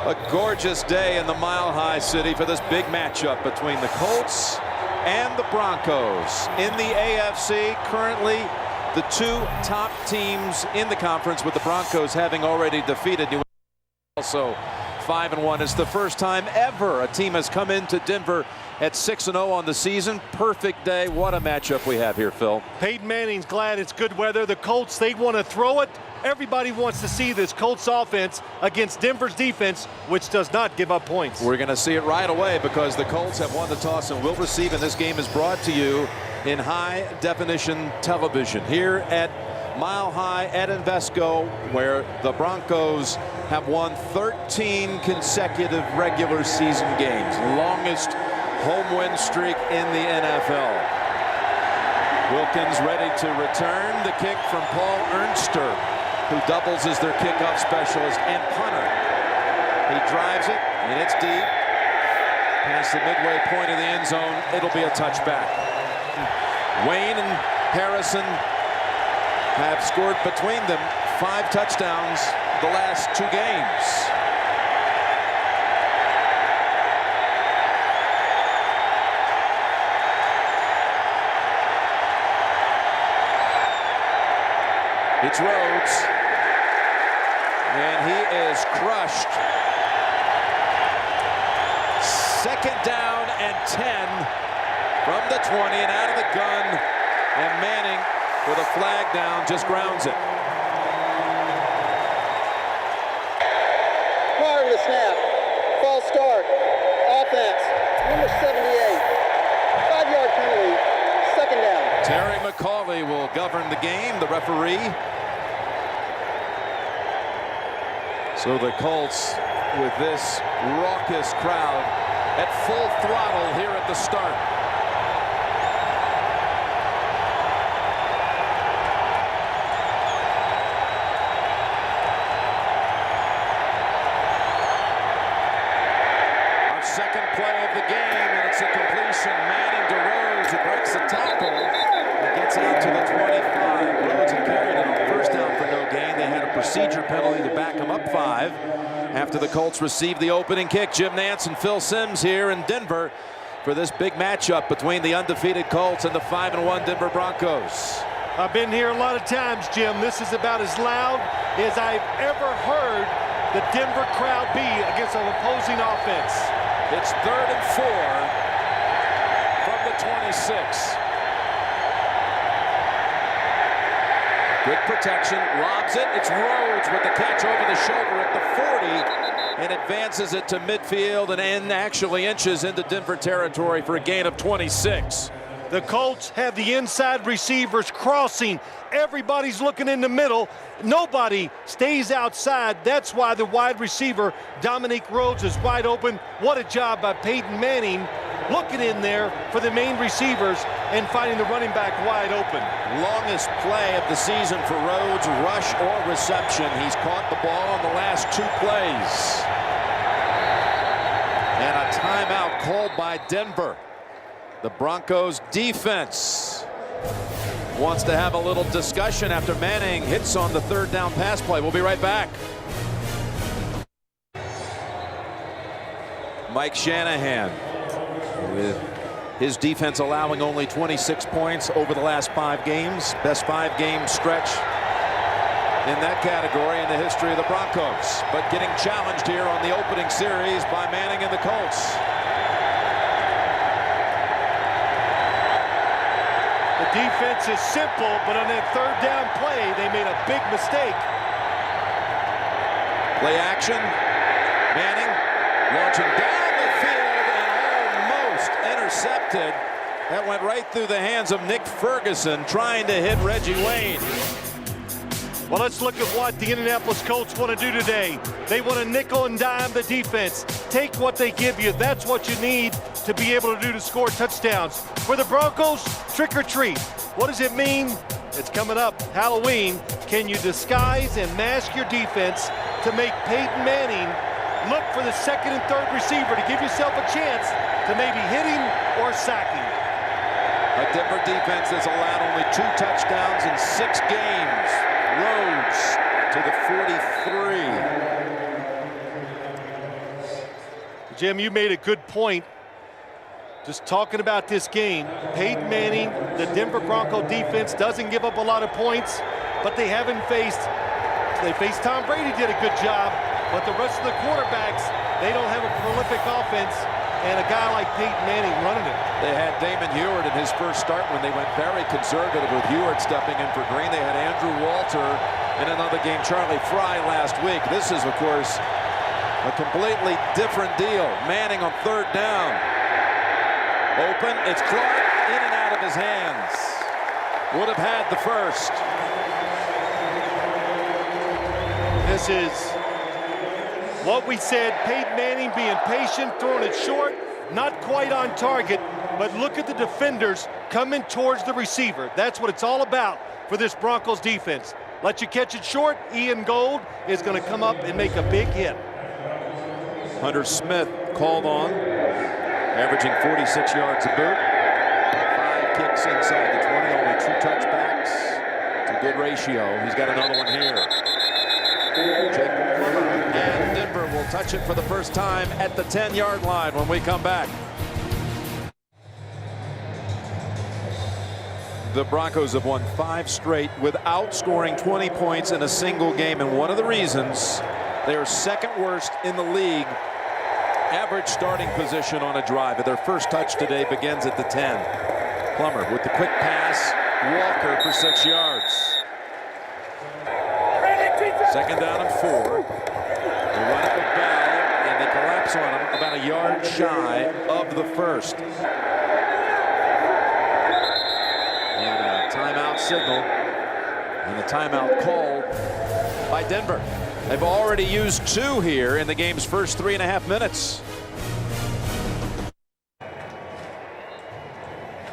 A gorgeous day in the Mile High City for this big matchup between the Colts and the Broncos. In the AFC, currently the two top teams in the conference, with the Broncos having already defeated New England. Also 5-1. It's the first time ever a team has come into Denver at 6-0 on the season. Perfect day. What a matchup we have here, Phil. Peyton Manning's glad it's good weather. The Colts, they want to throw it. Everybody wants to see this Colts offense against Denver's defense, which does not give up points. We're going to see it right away because the Colts have won the toss and will receive, and this game is brought to you in high-definition television here at Mile High at Invesco, where the Broncos have won 13 consecutive regular season games. Longest home win streak in the NFL. Wilkins ready to return. The kick from Paul Ernster, who doubles as their kickoff specialist and punter. He drives it, and it's deep. Past the midway point of the end zone, it'll be a touchback. Wayne and Harrison have scored between them 5 touchdowns the last 2 games. It's Rhodes, and he is crushed. 2nd down and 10 from the 20 and out of the gun, and Manning with a flag down just grounds it. Prior to the snap, false start, offense, number 78, 5-yard penalty, 2nd down. Terry McCauley will govern the game, the referee. So the Colts, with this raucous crowd at full throttle here at the start. Our second play of the game, and it's a completion. Manning to Rhodes, who breaks the tackle and gets out to the 25. Rhodes had carried it on 1st down for no gain. They had a procedure penalty to back him up 5 after the Colts received the opening kick. Jim Nance and Phil Simms here in Denver for this big matchup between the undefeated Colts and the 5-1 Denver Broncos. I've been here a lot of times, Jim. This is about as loud as I've ever heard the Denver crowd be against an opposing offense. It's 3rd and 4 from the 26. Good protection, lobs it. It's Rhodes with the catch over the shoulder at the 40 and advances it to midfield and actually inches into Denver territory for a gain of 26. The Colts have the inside receivers crossing. Everybody's looking in the middle. Nobody stays outside. That's why the wide receiver, Dominique Rhodes, is wide open. What a job by Peyton Manning, looking in there for the main receivers and finding the running back wide open. Longest play of the season for Rhodes, rush or reception. He's caught the ball on the last 2 plays. And a timeout called by Denver. The Broncos defense wants to have a little discussion after Manning hits on the 3rd down pass play. We'll be right back. Mike Shanahan, with his defense allowing only 26 points over the last 5 games. Best 5-game stretch in that category in the history of the Broncos. But getting challenged here on the opening series by Manning and the Colts. The defense is simple, but on that 3rd down play, they made a big mistake. Play action. Manning launching down the field and almost intercepted. That went right through the hands of Nick Ferguson trying to hit Reggie Wayne. Well, let's look at what the Indianapolis Colts want to do today. They want to nickel and dime the defense. Take what they give you. That's what you need to be able to do to score touchdowns. For the Broncos, trick or treat. What does it mean? It's coming up, Halloween. Can you disguise and mask your defense to make Peyton Manning look for the 2nd and 3rd receiver to give yourself a chance to maybe hit him or sack him? A Denver defense has allowed only 2 touchdowns in 6 games. Rhodes to the 43. Jim, you made a good point. Just talking about this game, Peyton Manning, the Denver Bronco defense doesn't give up a lot of points, but they faced Tom Brady, did a good job, but the rest of the quarterbacks, they don't have a prolific offense, and a guy like Peyton Manning running it. They had Damon Heward in his first start when they went very conservative with Heward stepping in for Green. They had Andrew Walter in another game, Charlie Fry last week. This is, of course, a completely different deal. Manning on third down. Open, it's Clark, in and out of his hands. Would have had the first. This is what we said, Peyton Manning being patient, throwing it short, not quite on target, but look at the defenders coming towards the receiver. That's what it's all about for this Broncos defense. Let you catch it short, Ian Gold is going to come up and make a big hit. Hunter Smith called on, averaging 46 yards a boot. 5 kicks inside the 20, only 2 touchbacks. It's a good ratio. He's got another one here. Jake Plummer, and Denver will touch it for the first time at the 10-yard line when we come back. The Broncos have won 5 straight without scoring 20 points in a single game, and one of the reasons they are second worst in the league average starting position on a drive. Their first touch today begins at the 10. Plummer with the quick pass, Walker for 6 yards. Second down and 4. They run it with Bell, and they collapse on him about a yard shy of the first. And a timeout signal, and a timeout called by Denver. They've already used 2 here in the game's first 3.5 minutes.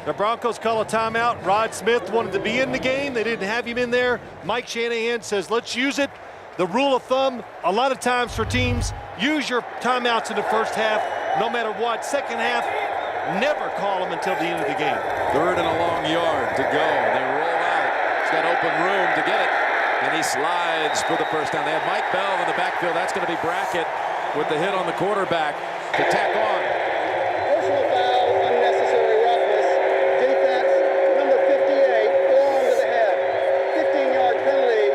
The Broncos call a timeout. Rod Smith wanted to be in the game. They didn't have him in there. Mike Shanahan says, let's use it. The rule of thumb, a lot of times for teams, use your timeouts in the first half, no matter what. Second half, never call them until the end of the game. Third and a long yard to go. They roll out. He's got open room to get it. And he slides for the first down. They have Mike Bell in the backfield. That's going to be Brackett with the hit on the quarterback to tack on. Personal foul, unnecessary roughness. Defense, number 58, blown to the head. 15-yard penalty,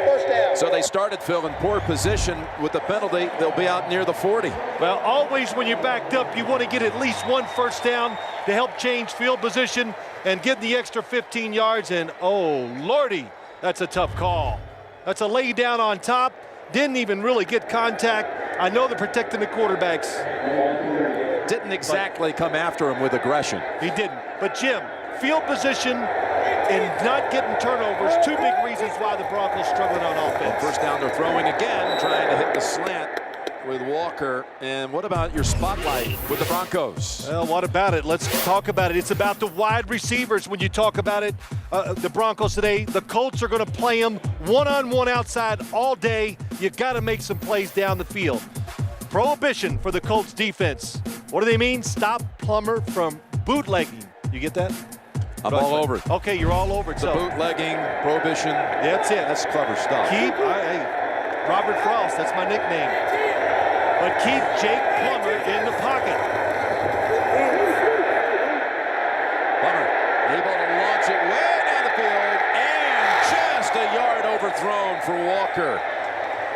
first down. So they started, Phil, in poor position with the penalty. They'll be out near the 40. Well, always when you're backed up, you want to get at least 1 first down to help change field position and get the extra 15 yards. And, oh, Lordy, that's a tough call. That's a lay down on top. Didn't even really get contact. I know they're protecting the quarterbacks. Didn't exactly come after him with aggression. He didn't. But, Jim, field position and not getting turnovers, 2 big reasons why the Broncos struggling on offense. First down, they're throwing again, trying to hit the slant with Walker. And what about your spotlight with the Broncos? Well, what about it? Let's talk about it. It's about the wide receivers when you talk about it. The Broncos today, the Colts are going to play them one-on-one outside all day. You got to make some plays down the field. Prohibition for the Colts defense. What do they mean? Stop Plummer from bootlegging. You get that? I'm all over it. Okay, you're all over it. The bootlegging, prohibition. That's it. That's clever stuff. Keep, hey, Robert Frost, that's my nickname. But keep Jake Plummer in the pocket. Plummer able to launch it way down the field, and just a yard overthrown for Walker.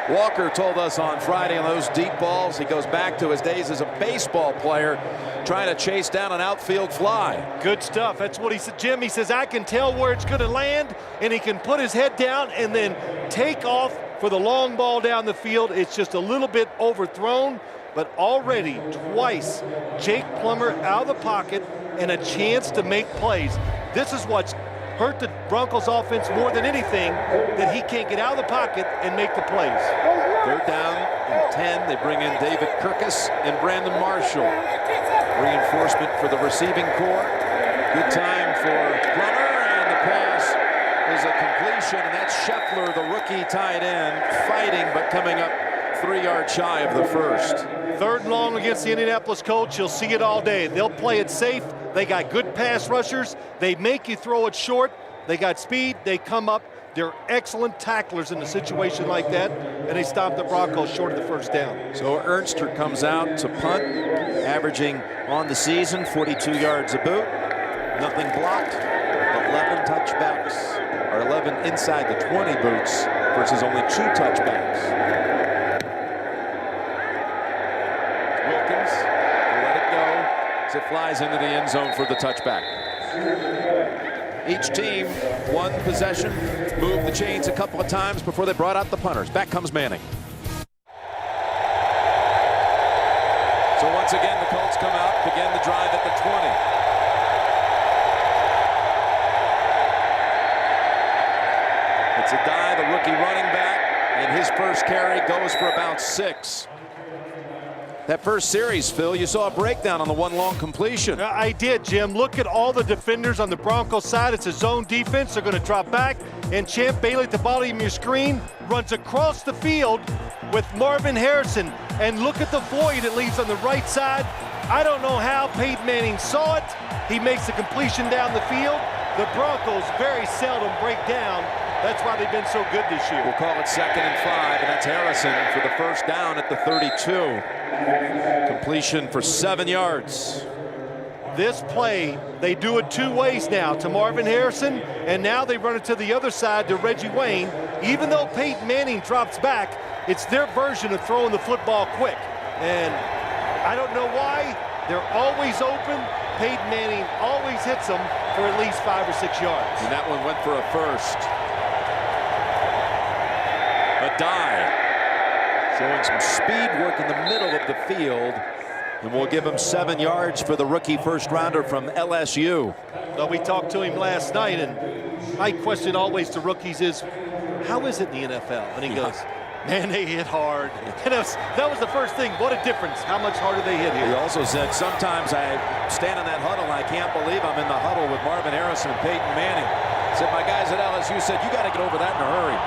Walker told us on Friday on those deep balls, he goes back to his days as a baseball player trying to chase down an outfield fly. Good stuff. That's what he said, Jim. He says, I can tell where it's going to land, and he can put his head down and then take off for the long ball down the field. It's just a little bit overthrown, but already twice Jake Plummer out of the pocket and a chance to make plays. This is what's hurt the Broncos offense more than anything, that he can't get out of the pocket and make the plays. Third down and 10. They bring in David Kirkus and Brandon Marshall. Reinforcement for the receiving corps. Good time for Plummer, and the pass is a completion, and that's Scheffler, the rookie tight end, fighting but coming up 3 yards shy of the first. Third and long against the Indianapolis Colts. You'll see it all day. They'll play it safe. They got good pass rushers. They make you throw it short. They got speed. They come up They're excellent tacklers in a situation like that, and they stop the Broncos short of the first down. So Ernster comes out to punt, averaging on the season 42 yards a boot. Nothing blocked, 11 touchbacks, or 11 inside the 20 boots versus only 2 touchbacks. Wilkins will let it go as it flies into the end zone for the touchback. Each team, one possession, moved the chains a couple of times before they brought out the punters. Back comes Manning. So once again, the Colts come out, begin the drive at the 20. It's a die, the rookie running back, and his first carry goes for about 6. That first series, Phil, you saw a breakdown on the one long completion. I did, Jim. Look at all the defenders on the Broncos side. It's a zone defense. They're going to drop back, and Champ Bailey at the bottom of your screen runs across the field with Marvin Harrison. And look at the void it leaves on the right side. I don't know how Peyton Manning saw it. He makes the completion down the field. The Broncos very seldom break down. That's why they've been so good this year. We'll call it 2nd and 5, and that's Harrison for the first down at the 32. Completion for 7 yards. This play, they do it 2 ways now, to Marvin Harrison, and now they run it to the other side to Reggie Wayne. Even though Peyton Manning drops back, it's their version of throwing the football quick. And I don't know why. They're always open. Peyton Manning always hits them for at least 5 or 6 yards. And that one went for a first. A die, showing some speed work in the middle of the field, and we'll give him 7 yards for the rookie first rounder from LSU. Well, we talked to him last night, and my question always to rookies is, how is it in the NFL? And he goes, man, they hit hard. And that was the first thing. What a difference. How much harder they hit here. He also said, sometimes I stand in that huddle and I can't believe I'm in the huddle with Marvin Harrison and Peyton Manning. Said, my guys at LSU said, you got to get over that in a hurry.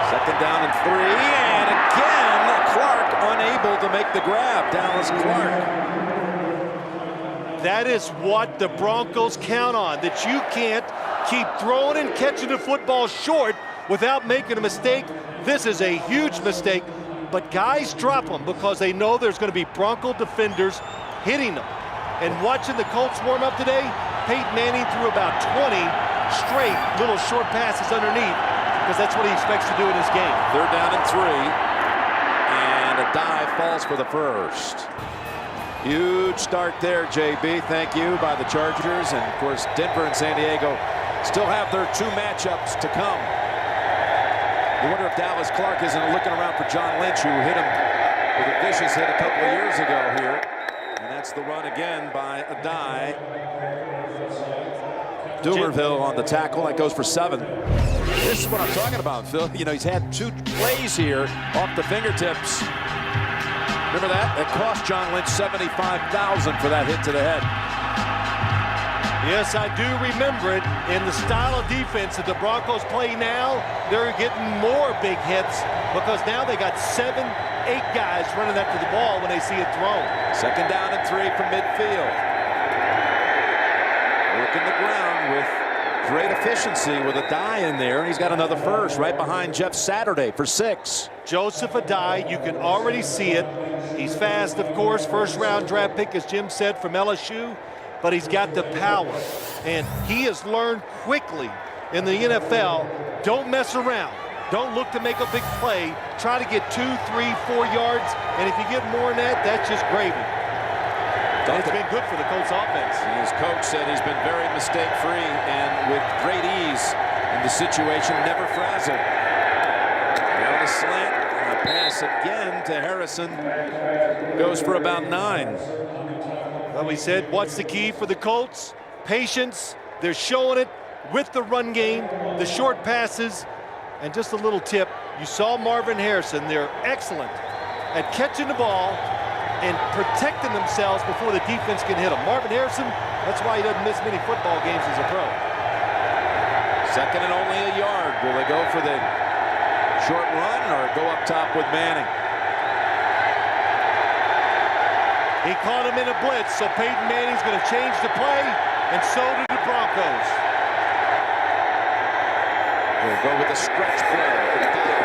2nd down and 3, and again, Clark unable to make the grab. Dallas Clark. That is what the Broncos count on, that you can't keep throwing and catching the football short without making a mistake. This is a huge mistake, but guys drop them because they know there's going to be Bronco defenders hitting them. And watching the Colts warm up today, Peyton Manning threw about 20 straight little short passes underneath, because that's what he expects to do in this game. 3rd down and 3, and a dive falls for the first. Huge start there, JB. Thank you by the Chargers, and of course Denver and San Diego still have their 2 matchups to come. You wonder if Dallas Clark isn't looking around for John Lynch, who hit him with a vicious hit a couple of years ago here. And that's the run again by Adai. Dumerville on the tackle. That goes for 7. This is what I'm talking about, Phil. You know, he's had 2 plays here off the fingertips. Remember that? It cost John Lynch $75,000 for that hit to the head. Yes, I do remember it. In the style of defense that the Broncos play now, they're getting more big hits because now they got 7, 8 guys running after the ball when they see it thrown. 2nd down and 3 from midfield. Working the ground with great efficiency with a die in there, and he's got another first right behind Jeff Saturday for 6. Joseph Adai, you can already see it. He's fast, of course, 1st-round draft pick, as Jim said, from LSU, but he's got the power, and he has learned quickly in the NFL, don't mess around. Don't look to make a big play. Try to get 2, 3, 4 yards, and if you get more than that, that's just gravy. It's been good for the Colts offense. His coach said he's been very mistake-free and with great ease in the situation, never frazzled. Now the slant, and a pass again to Harrison. Goes for about 9. Well, we said, what's the key for the Colts? Patience. They're showing it with the run game, the short passes, and just a little tip. You saw Marvin Harrison. They're excellent at catching the ball and protecting themselves before the defense can hit them. Marvin Harrison, that's why he doesn't miss many football games as a pro. 2nd and only a yard. Will they go for the short run or go up top with Manning? He caught him in a blitz, so Peyton Manning's going to change the play, and so do the Broncos. We'll go with the stretch play. And a flag.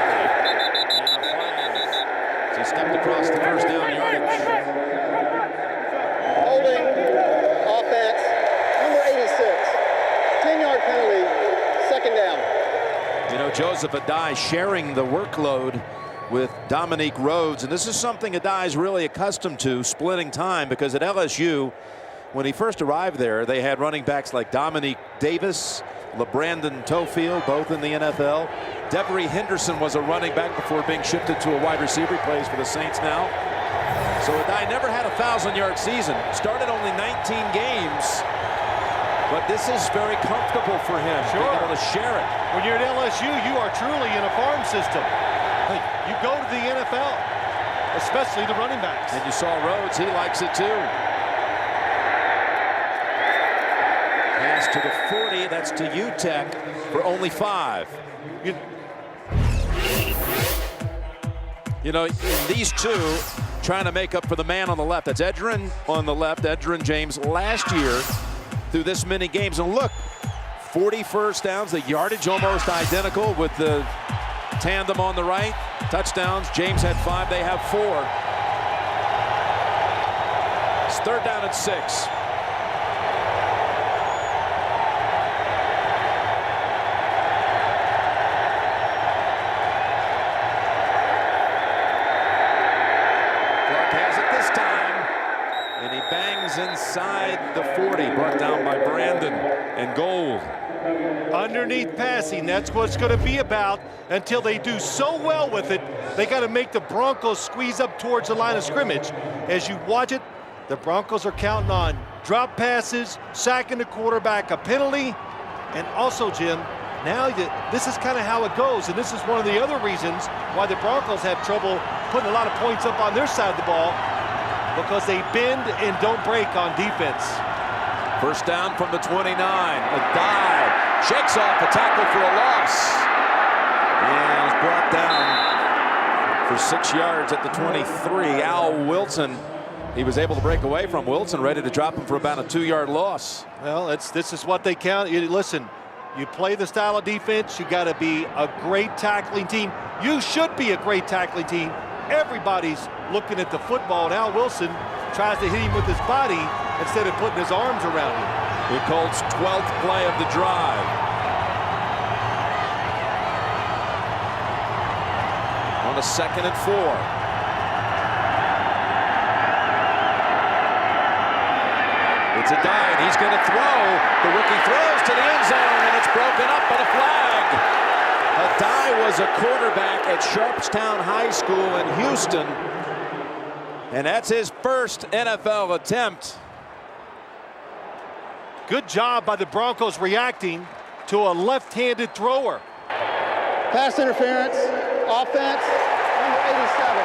So he stepped across the first down yardage. Holding offense, number 86. 10-yard penalty, second down. You know, Joseph Adai sharing the workload with Dominique Rhodes, and this is something Adai's really accustomed to, splitting time, because at LSU, when he first arrived there, they had running backs like Dominique Davis, LeBrandon Tofield, both in the NFL. Devery Henderson was a running back before being shifted to a wide receiver. He plays for the Saints now. So Adai never had a 1,000-yard season. Started only 19 games. But this is very comfortable for him, being able to share it. When you're at LSU, you are truly in a farm system. You go to the NFL, especially the running backs. And you saw Rhodes, he likes it too. Pass to the 40, that's to UTEP for only 5. You know, these two trying to make up for the man on the left. That's Edgerrin on the left, Edgerrin James last year through this many games. And look, 40 first downs, the yardage almost identical with the tandem on the right. Touchdowns, James had 5, they have 4. It's 3rd down and 6. Clark has it this time, and he bangs inside the 40, brought down by Brandon and Gold. Underneath passing, that's what it's going to be about until they do so well with it. They got to make the Broncos squeeze up towards the line of scrimmage. As you watch it, the Broncos are counting on drop passes, sacking the quarterback, a penalty, and also, Jim, now this is kind of how it goes, and this is one of the other reasons why the Broncos have trouble putting a lot of points up on their side of the ball, because they bend and don't break on defense. First down from the 29. A dive. Shakes off a tackle for a loss. And is brought down for 6 yards at the 23. Al Wilson, he was able to break away from Wilson, ready to drop him for about a 2-yard loss. Well, this is what they count. Listen, you play the style of defense, you got to be a great tackling team. You should be a great tackling team. Everybody's looking at the football, and Al Wilson tries to hit him with his body instead of putting his arms around him. The Colts' 12th play of the drive. On a 2nd and 4. It's a dive. He's going to throw. The rookie throws to the end zone, and it's broken up by the flag. Adai was a quarterback at Sharpstown High School in Houston, and that's his first NFL attempt. Good job by the Broncos reacting to a left-handed thrower. Pass interference, offense, number 87.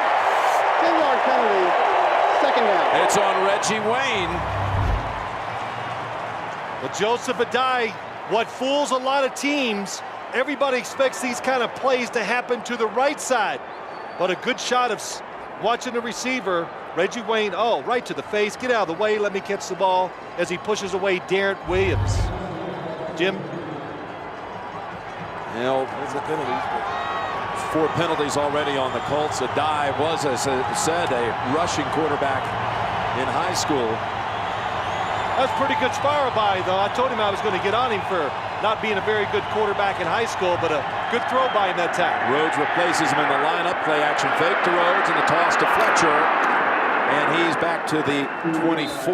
10-yard penalty, second down. It's on Reggie Wayne. But Joseph Adai, what fools a lot of teams, everybody expects these kind of plays to happen to the right side. But a good shot of watching the receiver, Reggie Wayne, right to the face. Get out of the way, let me catch the ball as he pushes away Darren Williams. Jim? You know, 4 penalties already on the Colts. Adai was, as I said, a rushing quarterback in high school. That's pretty good spiral by, though. I told him I was going to get on him for not being a very good quarterback in high school, but a good throw by him that time. Rhodes replaces him in the lineup. Play action fake to Rhodes and the toss to Fletcher. And he's back to the 24.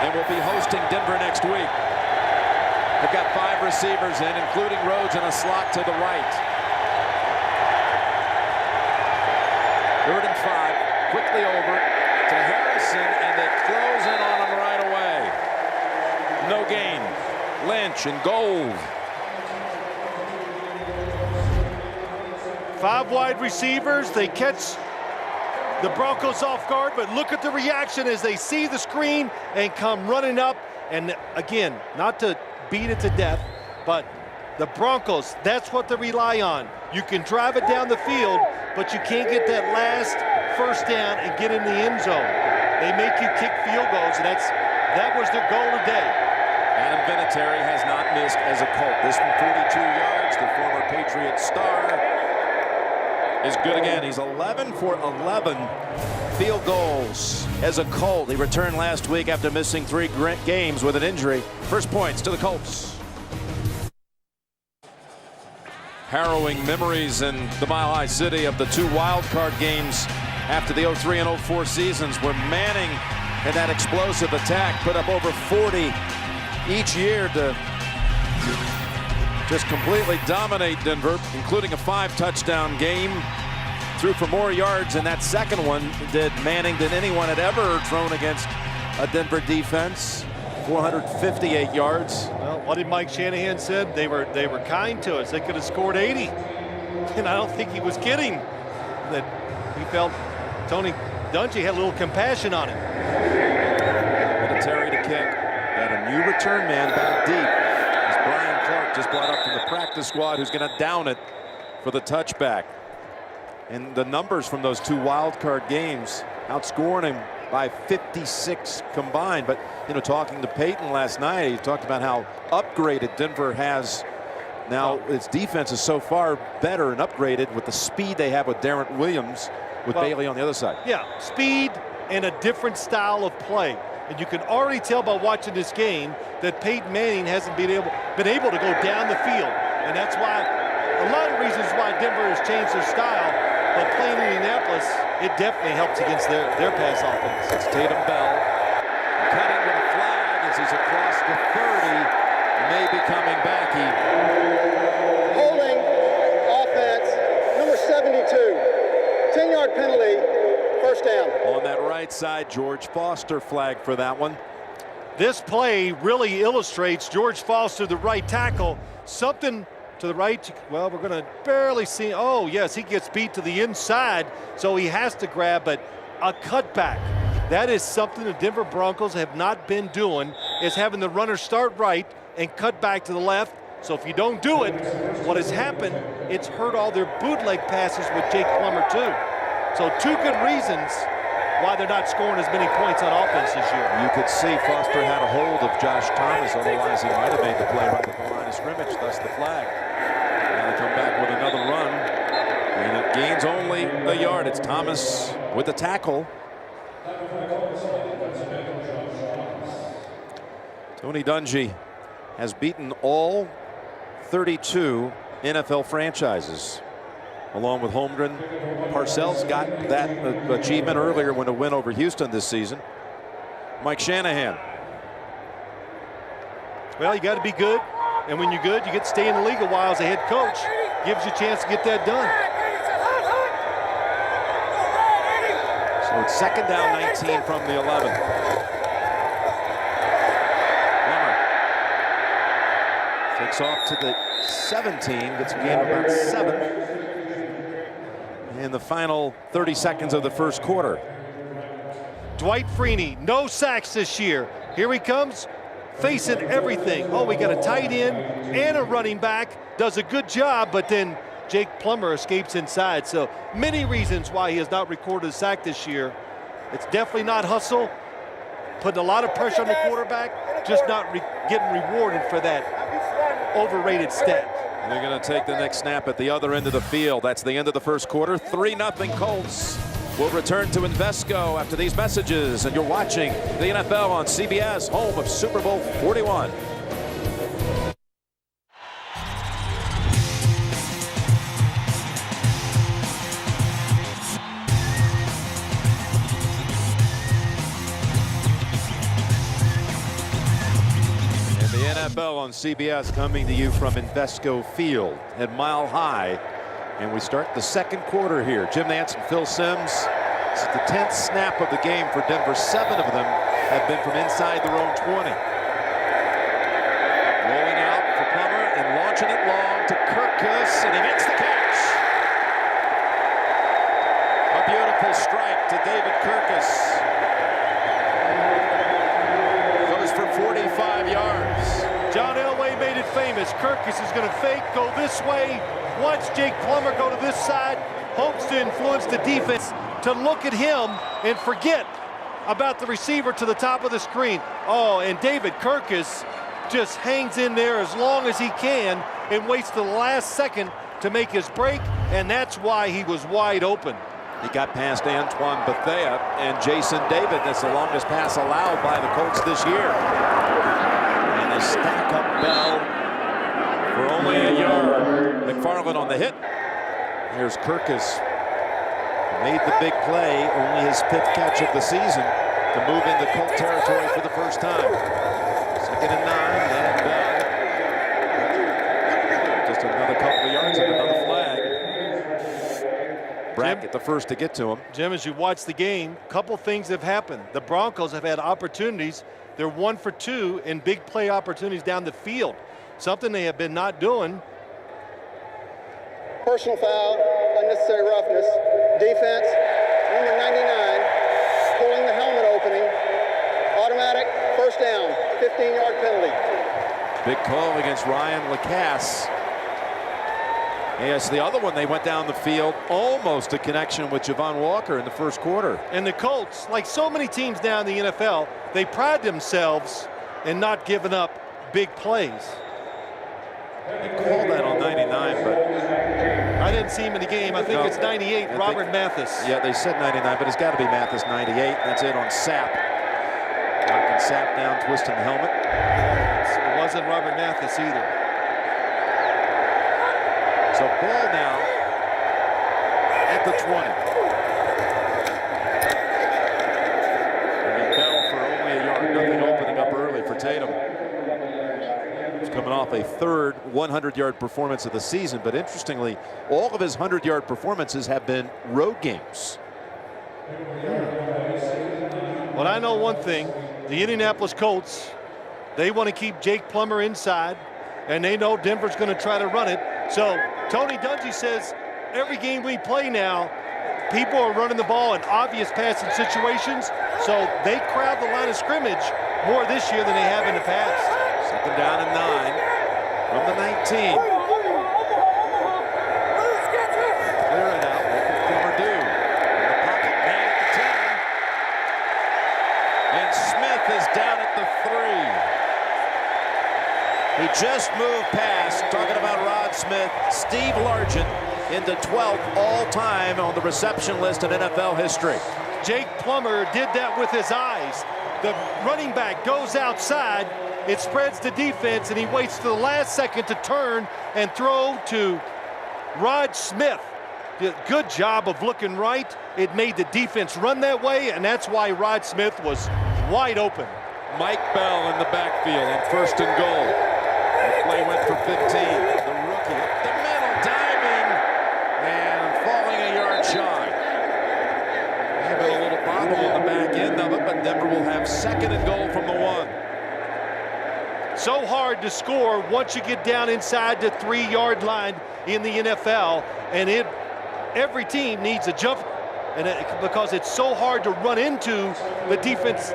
And we'll be hosting Denver next week. They've got 5 receivers in, including Rhodes in a slot to the right. 3rd and 5. Quickly over to Harrison, and they close in on him right away. No gain. Lynch and Gold. 5 wide receivers. They catch the Broncos off guard, but look at the reaction as they see the screen and come running up. And again, not to beat it to death, but the Broncos, that's what they rely on. You can drive it down the field, but you can't get that last first down and get in the end zone. They make you kick field goals, and that was their goal today. Adam Vinatieri has not missed as a Colt. This from 42 yards, the former Patriot star, is good again. He's 11 for 11 field goals as a Colt. He returned last week after missing 3 games with an injury. First points to the Colts. Harrowing memories in the Mile High City of the 2 wild card games after the 03 and 04 seasons, where Manning and that explosive attack put up over 40 each year to just completely dominate Denver, including a 5-touchdown game. Threw for more yards in that second one did Manning than anyone had ever thrown against a Denver defense. 458 yards. Well, what did Mike Shanahan said? They were kind to us. They could have scored 80. And I don't think he was kidding. That he felt Tony Dungy had a little compassion on him. Vinatieri to kick. Got a new return man back deep. As Brian Clark just brought up from the practice squad, who's going to down it for the touchback. And the numbers from those 2 wild card games outscoring him by 56 combined. But, you know, talking to Peyton last night, he talked about how upgraded Denver has now. Its defense is so far better and upgraded with the speed they have with Darren Williams, with Bailey on the other side. Yeah, speed and a different style of play. And you can already tell by watching this game that Peyton Manning hasn't been able to go down the field. And that's why, a lot of reasons why Denver has changed their style. But playing in Indianapolis, it definitely helps against their pass offense. It's Tatum Bell cutting with a flag as he's across the 30. May be coming back. Holding offense, number 72. 10-yard penalty, first down. On that right side, George Foster flagged for that one. This play really illustrates George Foster, the right tackle. Something to the right. Well, we're going to barely see. Oh, yes, he gets beat to the inside, so he has to grab, but a cutback. That is something the Denver Broncos have not been doing, is having the runner start right and cut back to the left. So if you don't do it, what has happened, it's hurt all their bootleg passes with Jake Plummer too. So 2 good reasons why they're not scoring as many points on offense this year. You could see Foster had a hold of Josh Thomas, otherwise he might have made the play right at the line of scrimmage, thus the flag. And they come back with another run, and it gains only a yard. It's Thomas with the tackle. Tony Dungy has beaten all 32 NFL franchises, along with Holmgren. Parcells got that achievement earlier when a win over Houston this season. Mike Shanahan. Well, you got to be good, and when you're good, you get to stay in the league a while as a head coach. Gives you a chance to get that done. So it's 2nd down, 19 from the 11. Plummer takes off to the 17, gets a gain of about 7 in the final 30 seconds of the first quarter. Dwight Freeney, no sacks this year. Here he comes, facing everything. Oh, we got a tight end and a running back. Does a good job, but then Jake Plummer escapes inside. So many reasons why he has not recorded a sack this year. It's definitely not hustle, putting a lot of pressure on the quarterback, just not getting rewarded for that overrated stat. They're going to take the next snap at the other end of the field. That's the end of the first quarter. 3-0 Colts. We'll return to Invesco after these messages, and you're watching the NFL on CBS, home of Super Bowl 41. NFL on CBS, coming to you from Invesco Field at Mile High, and we start the second quarter here. Jim Nantz and Phil Simms. This is the 10th snap of the game for Denver. 7 of them have been from inside their own 20. Rolling out for Plummer and launching it long to Kirkus, and he makes the catch. A beautiful strike to David Kirkus. Goes for 45 yards. John Elway made it famous. Kirkus is going to fake, go this way. Watch Jake Plummer go to this side. hopes to influence the defense to look at him and forget about the receiver to the top of the screen. Oh, and David Kirkus just hangs in there as long as he can and waits the last second to make his break, and that's why he was wide open. He got past Antoine Bethea and Jason David. That's the longest pass allowed by the Colts this year. And they stack up Bell for only a yard. McFarland on the hit. Here's Kirkus. Made the big play, only his 5th catch of the season, to move into Colt territory for the first time. 2nd and 9, and just another couple of yards and another flag. Brackett the first to get to him. Jim, as you watch the game, a couple things have happened. The Broncos have had opportunities. They're 1 for 2 in big play opportunities down the field, something they have been not doing. Personal foul, unnecessary roughness. Defense, number 99, pulling the helmet opening. Automatic, first down, 15-yard penalty. Big call against Ryan Lacasse. Yes, the other one, they went down the field, almost a connection with Javon Walker in the first quarter. And the Colts, like so many teams now in the NFL, they pride themselves in not giving up big plays. They called that on 99, but I didn't see him in the game. I think it's 98, Robert Mathis. Yeah, they said 99, but it's got to be Mathis 98. That's it on Sapp. Knocking Sapp down, twisting the helmet. It wasn't Robert Mathis either. So ball now at the 20. And Bell for only a yard. Nothing opening up early for Tatum. He's coming off a 3rd 100-yard performance of the season, but interestingly, all of his 100-yard performances have been road games. Well, I know one thing. The Indianapolis Colts, they want to keep Jake Plummer inside, and they know Denver's going to try to run it. So Tony Dungy says every game we play now, people are running the ball in obvious passing situations, so they crowd the line of scrimmage more this year than they have in the past. 2nd down and 9 from the 19. Clear it out. What can Plummer do? In the pocket, man at the 10. And Smith is down at the 3. He just moved past, talking about Rod Smith, Steve Largent into 12th all-time on the reception list in NFL history. Jake Plummer did that with his eyes. The running back goes outside, it spreads the defense, and he waits to the last second to turn and throw to Rod Smith. Good job of looking right. It made the defense run that way, and that's why Rod Smith was wide open. Mike Bell in the backfield on 1st and goal. The play went for 15. The rookie up the middle, diving, and falling a yard shy. May have been a little bobble on the back end of it, but Denver will have 2nd and goal from the 1. So hard to score once you get down inside the 3-yard line in the NFL, and every team needs a jump, and because it's so hard to run into the defense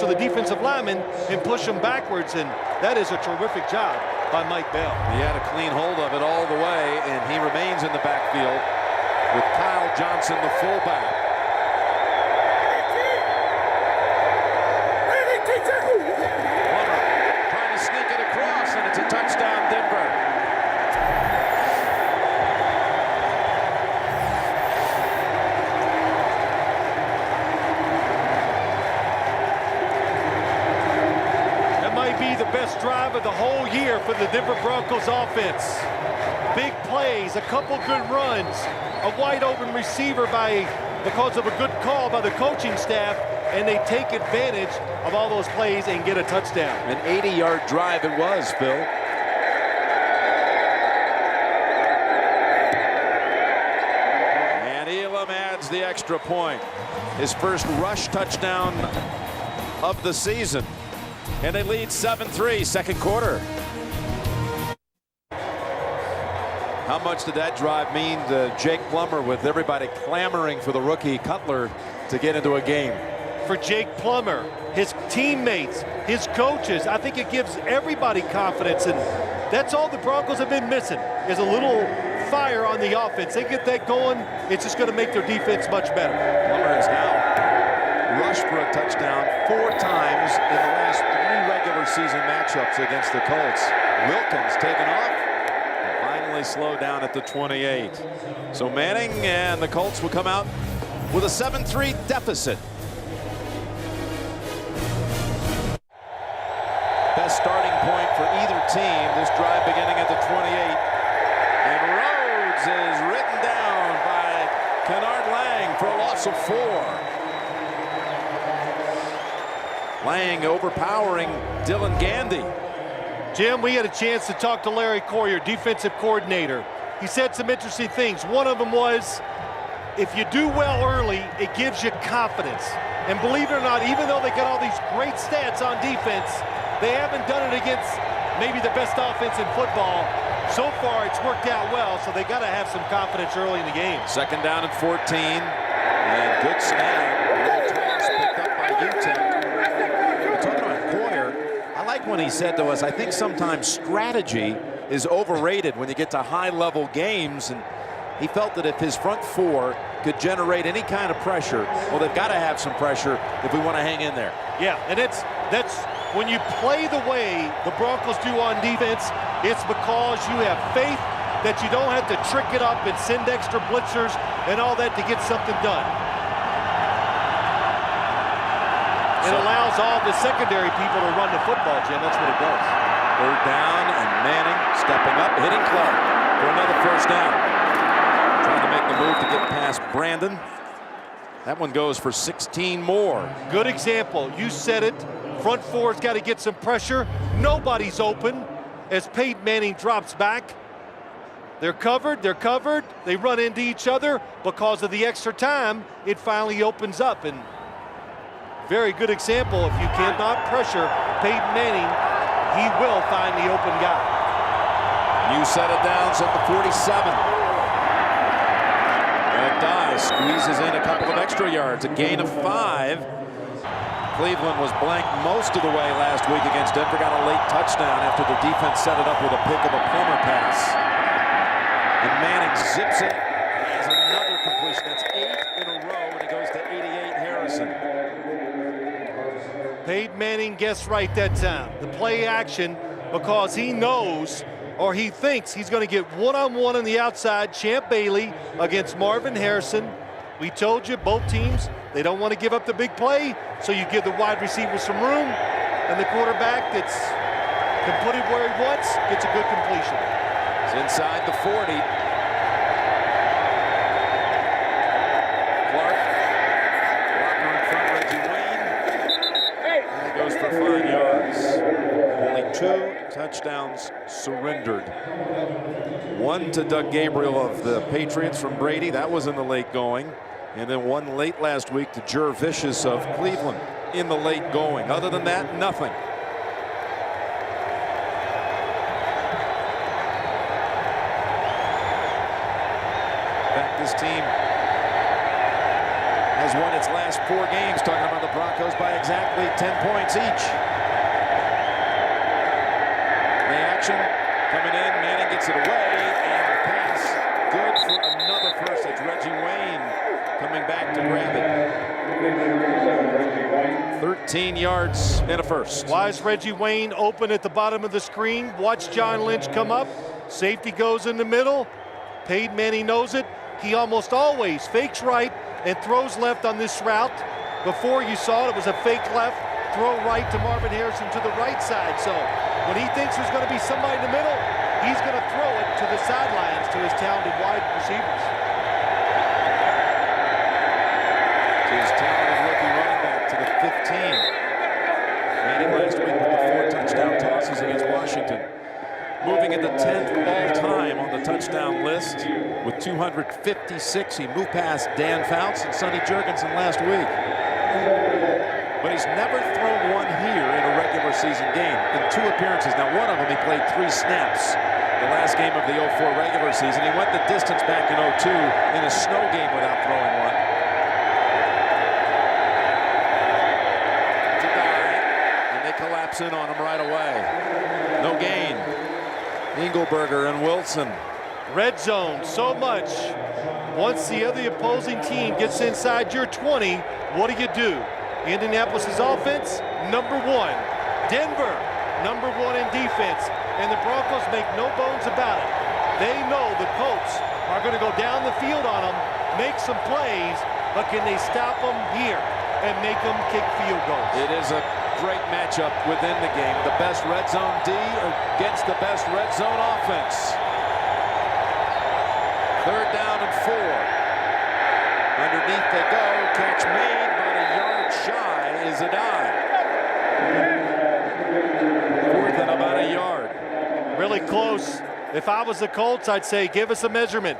or the defensive lineman and push them backwards, and that is a terrific job by Mike Bell. He had a clean hold of it all the way, and he remains in the backfield with Kyle Johnson, the fullback. It's a touchdown, Denver. That might be the best drive of the whole year for the Denver Broncos offense. Big plays, a couple good runs, a wide open receiver because of a good call by the coaching staff, and they take advantage of all those plays and get a touchdown. An 80-yard drive it was, Phil. And Elam adds the extra point. His first rush touchdown of the season. And they lead 7-3, 2nd quarter. How much did that drive mean to Jake Plummer, with everybody clamoring for the rookie Cutler to get into a game? For Jake Plummer, his teammates, his coaches, I think it gives everybody confidence, and that's all the Broncos have been missing, is a little fire on the offense. They get that going, it's just going to make their defense much better. Plummer has now rushed for a touchdown 4 times in the last 3 regular season matchups against the Colts. Wilkins taken off and finally slowed down at the 28. So Manning and the Colts will come out with a 7-3 deficit. Best starting point for either team. This drive beginning at the 28. And Rhodes is written down by Kennard Lang for a loss of 4. Lang overpowering Dylan Gandy. Jim, we had a chance to talk to Larry Coyer, defensive coordinator. He said some interesting things. One of them was, if you do well early, it gives you confidence. And believe it or not, even though they got all these great stats on defense, they haven't done it against maybe the best offense in football. So far, it's worked out well, so they got to have some confidence early in the game. Second down and 14. And good snap. Good toss picked up by UTEP. We're talking about Coyer. I like when he said to us, I think sometimes strategy is overrated when you get to high-level games. And he felt that if his front 4 could generate any kind of pressure, well, they've got to have some pressure if we want to hang in there. Yeah, and that's when you play the way the Broncos do on defense, it's because you have faith that you don't have to trick it up and send extra blitzers and all that to get something done. It allows all the secondary people to run the football, Jim. That's what it does. Third down, and Manning stepping up, hitting Clark for another first down. Trying to make the move to get past Brandon. That one goes for 16 more. Good example. You said it. Front 4's got to get some pressure. Nobody's open as Peyton Manning drops back. They're covered. They're covered. They run into each other. Because of the extra time, it finally opens up. And very good example. If you cannot pressure Peyton Manning, he will find the open guy. New set of downs at the 47. And Dye squeezes in a couple of extra yards. A gain of 5. Cleveland was blanked most of the way last week against Denver. Got a late touchdown after the defense set it up with a pick of a Plummer pass. And Manning zips it. Has another completion. That's 8 in a row, and it goes to 88 Harrison. Peyton Manning guessed right that time. The play action, because he knows or he thinks he's going to get one-on-one on the outside. Champ Bailey against Marvin Harrison. We told you both teams, they don't want to give up the big play, so you give the wide receiver some room, and the quarterback can put it where he wants, gets a good completion. It's inside the 40. Clark, blocker in front, Reggie Wayne, and he goes for 5 yards. Only 2 touchdowns surrendered. 1 to Doug Gabriel of the Patriots from Brady. That was in the late going. And then 1 late last week to Jer Vicious of Cleveland in the late going. Other than that, nothing. In fact, this team has won its last 4 games, talking about the Broncos, by exactly 10 points each. The action coming in, Manning gets it away, and the pass good for another first. It's Reggie Wayne coming back to grab it. 13 yards and a first. Why is Reggie Wayne open at the bottom of the screen? Watch John Lynch come up. Safety goes in the middle. Peyton Manning knows it. He almost always fakes right and throws left on this route. Before you saw it was a fake left, throw right to Marvin Harrison to the right side. So when he thinks there's going to be somebody in the middle, he's going to throw it to the sidelines to his talented wide receivers. To his talented rookie running back to the 15. Manning last week with the 4 touchdown tosses against Washington. Moving in the 10th all-time on the touchdown list with 256. He moved past Dan Fouts and Sonny Jurgensen last week. But he's never thrown one here in a regular season game. In 2 appearances. Now, one of them he played 3 snaps. The last game of the 04 regular season. He went the distance back in 02 in a snow game without throwing one. To die, and they collapse in on him right away. No gain. Engelberger and Wilson Red zone, so much. Once the other opposing team gets inside your 20, what do? Indianapolis' offense, number 1. Denver, number 1 in defense. And the Broncos make no bones about it. They know the Colts are going to go down the field on them, make some plays, but can they stop them here and make them kick field goals? It is a great matchup within the game. The best red zone D against the best red zone offense. 3rd down and 4. Underneath they go. Catch made, but a yard shy is a dime. 4th and about a yard. Really close. If I was the Colts, I'd say, give us a measurement.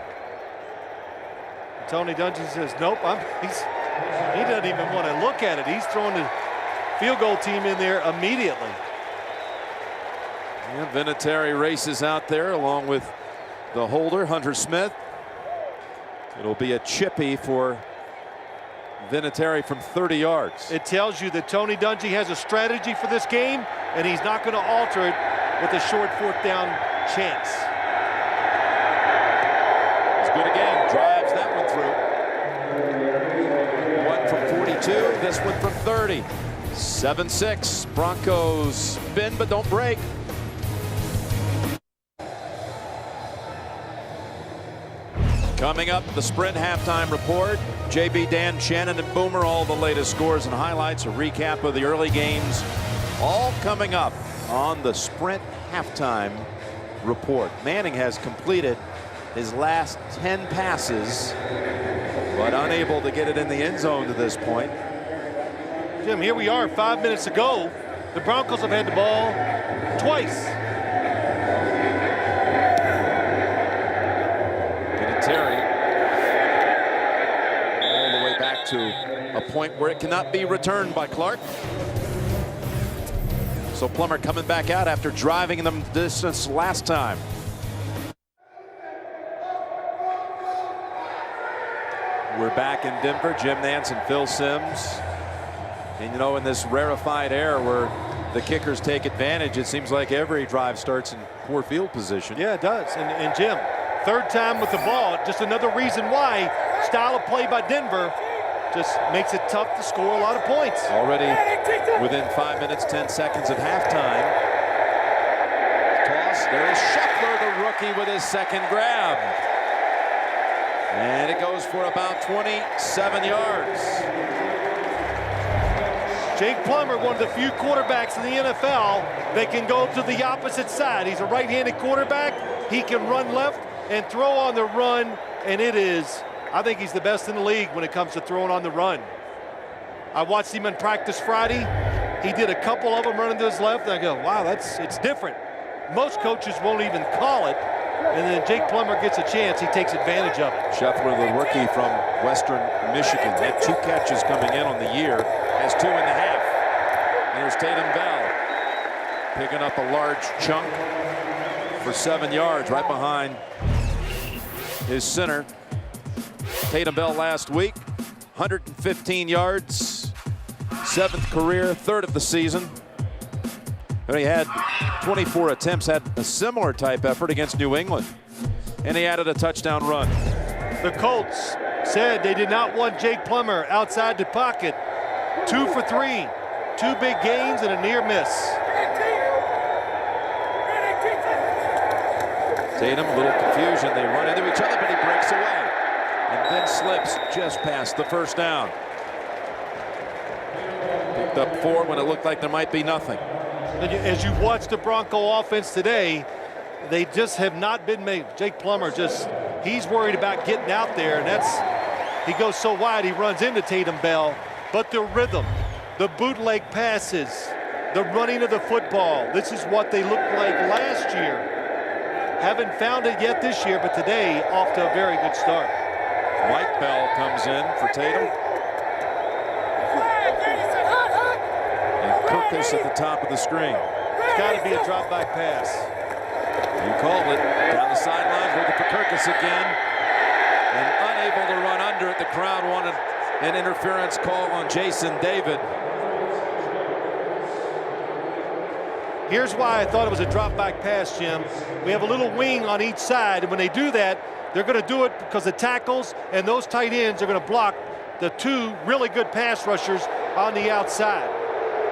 Tony Dungy says, nope, he doesn't even want to look at it. He's throwing the field goal team in there immediately. Yeah, Vinatieri races out there along with the holder, Hunter Smith. It'll be a chippy for Vinatieri from 30 yards. It tells you that Tony Dungy has a strategy for this game, and he's not going to alter it with a short 4th down chance. He's good again. Drives that one through. One from 42. This one from 30. 7-6. Broncos spin but don't break. Coming up, the Sprint halftime report. JB, Dan, Shannon, and Boomer, all the latest scores and highlights. A recap of the early games. All coming up on the Sprint halftime report. Manning has completed his last 10 passes, but unable to get it in the end zone to this point. Jim, here we are 5 minutes ago. The Broncos have had the ball twice. Terry all the way back to a point where it cannot be returned by Clark. So Plummer coming back out after driving them distance last time. We're back in Denver. Jim Nantz and Phil Simms. And you know, in this rarefied air where the kickers take advantage, it seems like every drive starts in poor field position. Yeah, it does. And Jim, 3rd time with the ball, just another reason why style of play by Denver just makes it tough to score a lot of points. Already within 5 minutes, 10 seconds of halftime. Toss, there's Scheffler, the rookie, with his 2nd grab. And it goes for about 27 yards. Jake Plummer, one of the few quarterbacks in the NFL that can go to the opposite side. He's a right-handed quarterback. He can run left and throw on the run, and I think he's the best in the league when it comes to throwing on the run. I watched him in practice Friday. He did a couple of them running to his left, and I go, wow, it's different. Most coaches won't even call it, and then Jake Plummer gets a chance. He takes advantage of it. Scheffler, the rookie from Western Michigan, had 2 catches coming in on the year, has 2.5. There's Tatum Bell picking up a large chunk for 7 yards right behind his center. Tatum Bell last week, 115 yards, 7th career, 3rd of the season. And he had 24 attempts, had a similar type effort against New England. And he added a touchdown run. The Colts said they did not want Jake Plummer outside the pocket. 2 for 3, 2 big gains and a near miss. Tatum, a little confusion. They run into each other, but he breaks away. And then slips just past the 1st down. Picked up 4 when it looked like there might be nothing. As you watch the Bronco offense today, they just have not been made. Jake Plummer he's worried about getting out there, and he goes so wide he runs into Tatum Bell. But the rhythm, the bootleg passes, the running of the football, this is what they looked like last year. Haven't found it yet this year, but today off to a very good start. White Bell comes in for Tatum. And Kirkus at the top of the screen. It's got to be a drop back pass. You called it. Down the sidelines, looking for Kirkus again. And unable to run under it. The crowd wanted an interference call on Jason David. Here's why I thought it was a drop back pass, Jim. We have a little wing on each side, and when they do that, they're going to do it because the tackles and those tight ends are going to block the two really good pass rushers on the outside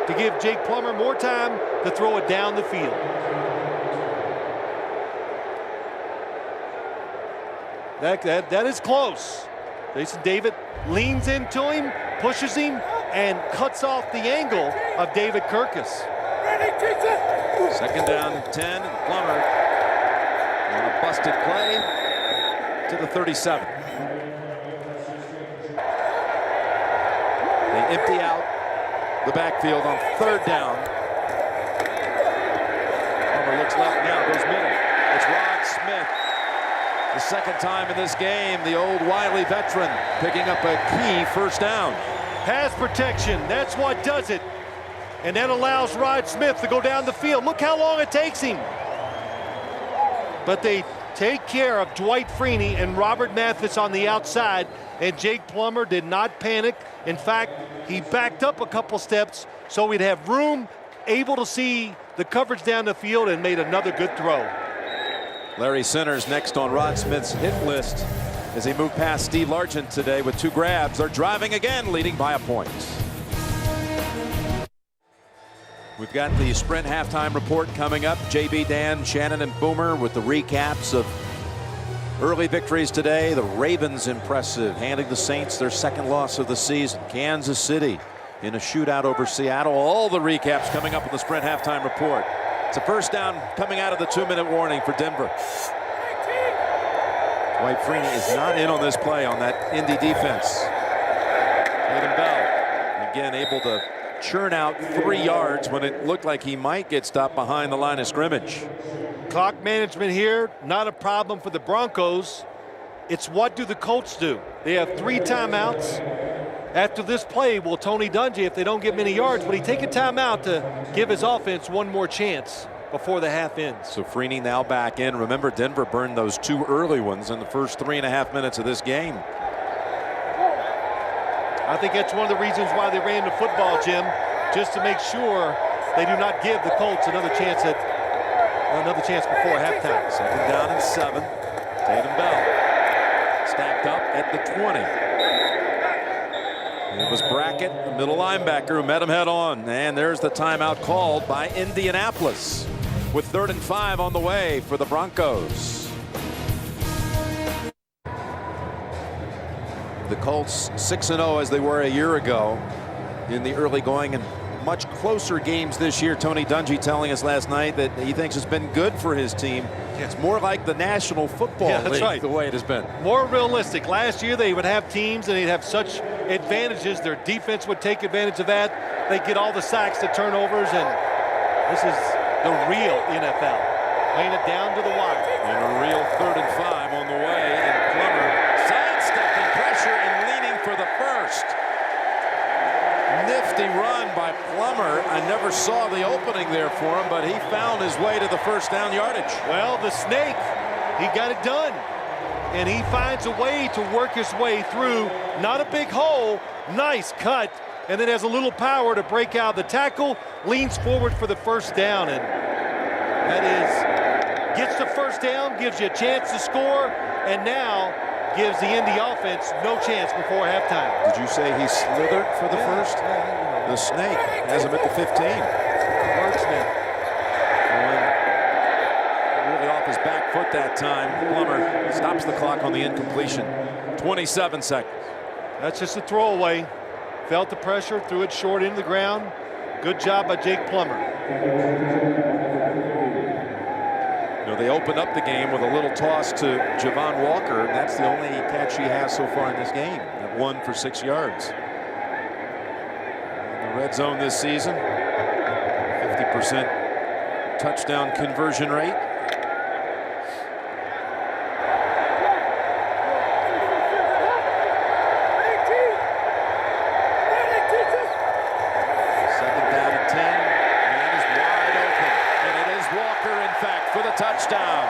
to give Jake Plummer more time to throw it down the field. That is close. Jason David leans into him, pushes him, and cuts off the angle of David Kirkus. Second down and 10, and Plummer on a busted play to the 37. They empty out the backfield on third down. Plummer looks left now, goes middle. It's Rod Smith. The second time in this game, the old wily veteran picking up a key first down. Pass protection, that's what does it. And that allows Rod Smith to go down the field. Look how long it takes him. But they take care of Dwight Freeney and Robert Mathis on the outside, and Jake Plummer did not panic. In fact, he backed up a couple steps so we'd have room, able to see the coverage down the field, and made another good throw. Larry Centers next on Rod Smith's hit list as he moved past Steve Largent today with 2 grabs. They're driving again, leading by a point. We've got the Sprint halftime report coming up. JB, Dan, Shannon, and Boomer with the recaps of early victories today. The Ravens impressive, handing the Saints their second loss of the season. Kansas City in a shootout over Seattle. All the recaps coming up in the Sprint halftime report. It's a first down coming out of the 2-minute warning for Denver. Dwight Freeney is not in on this play on that Indy defense. Tatum Bell again able to churn out 3 yards when it looked like he might get stopped behind the line of scrimmage. Clock management here, not a problem for the Broncos. It's what do the Colts do? They have 3 timeouts. After this play, will Tony Dungy, if they don't get many yards, will he take a timeout to give his offense one more chance before the half ends? So Freeney now back in. Remember, Denver burned those 2 early ones in the first 3.5 minutes of this game. I think that's one of the reasons why they ran the football, Jim, just to make sure they do not give the Colts another chance before halftime. Second down and 7. Tatum Bell stacked up at the 20. It was Brackett, the middle linebacker, who met him head on. And there's the timeout called by Indianapolis with 3rd and 5 on the way for the Broncos. The Colts 6-0 as they were a year ago in the early going, and much closer games this year. Tony Dungy telling us last night that he thinks it's been good for his team. It's more like the National Football League, right, the way it has been. More realistic. Last year they would have teams and they'd have such advantages. Their defense would take advantage of that. They get all the sacks, the turnovers, and this is the real NFL. Laying it down to the wire. And a real 3rd and 5 on the way, and Plummer sidestepping pressure and leaning for the first. Nifty run by Plummer. I never saw the opening there for him, but he found his way to the first down yardage. Well, the snake, he got it done. And he finds a way to work his way through. Not a big hole, nice cut, and then has a little power to break out the tackle, leans forward for the first down, and that is, gets the first down, gives you a chance to score, and now gives the Indy offense no chance before halftime. Did you say he slithered for the first? The snake has him at the 15. Wordsmith. Really off his back foot that time. Plummer stops the clock on the incompletion. 27 seconds. That's just a throwaway. Felt the pressure, threw it short into the ground. Good job by Jake Plummer. You know, they opened up the game with a little toss to Javon Walker, and that's the only catch he has so far in this game. That 1 for 6 yards. In the red zone this season, 50% touchdown conversion rate. Second down and 10. Man is wide open, and it is Walker, in fact, for the touchdown.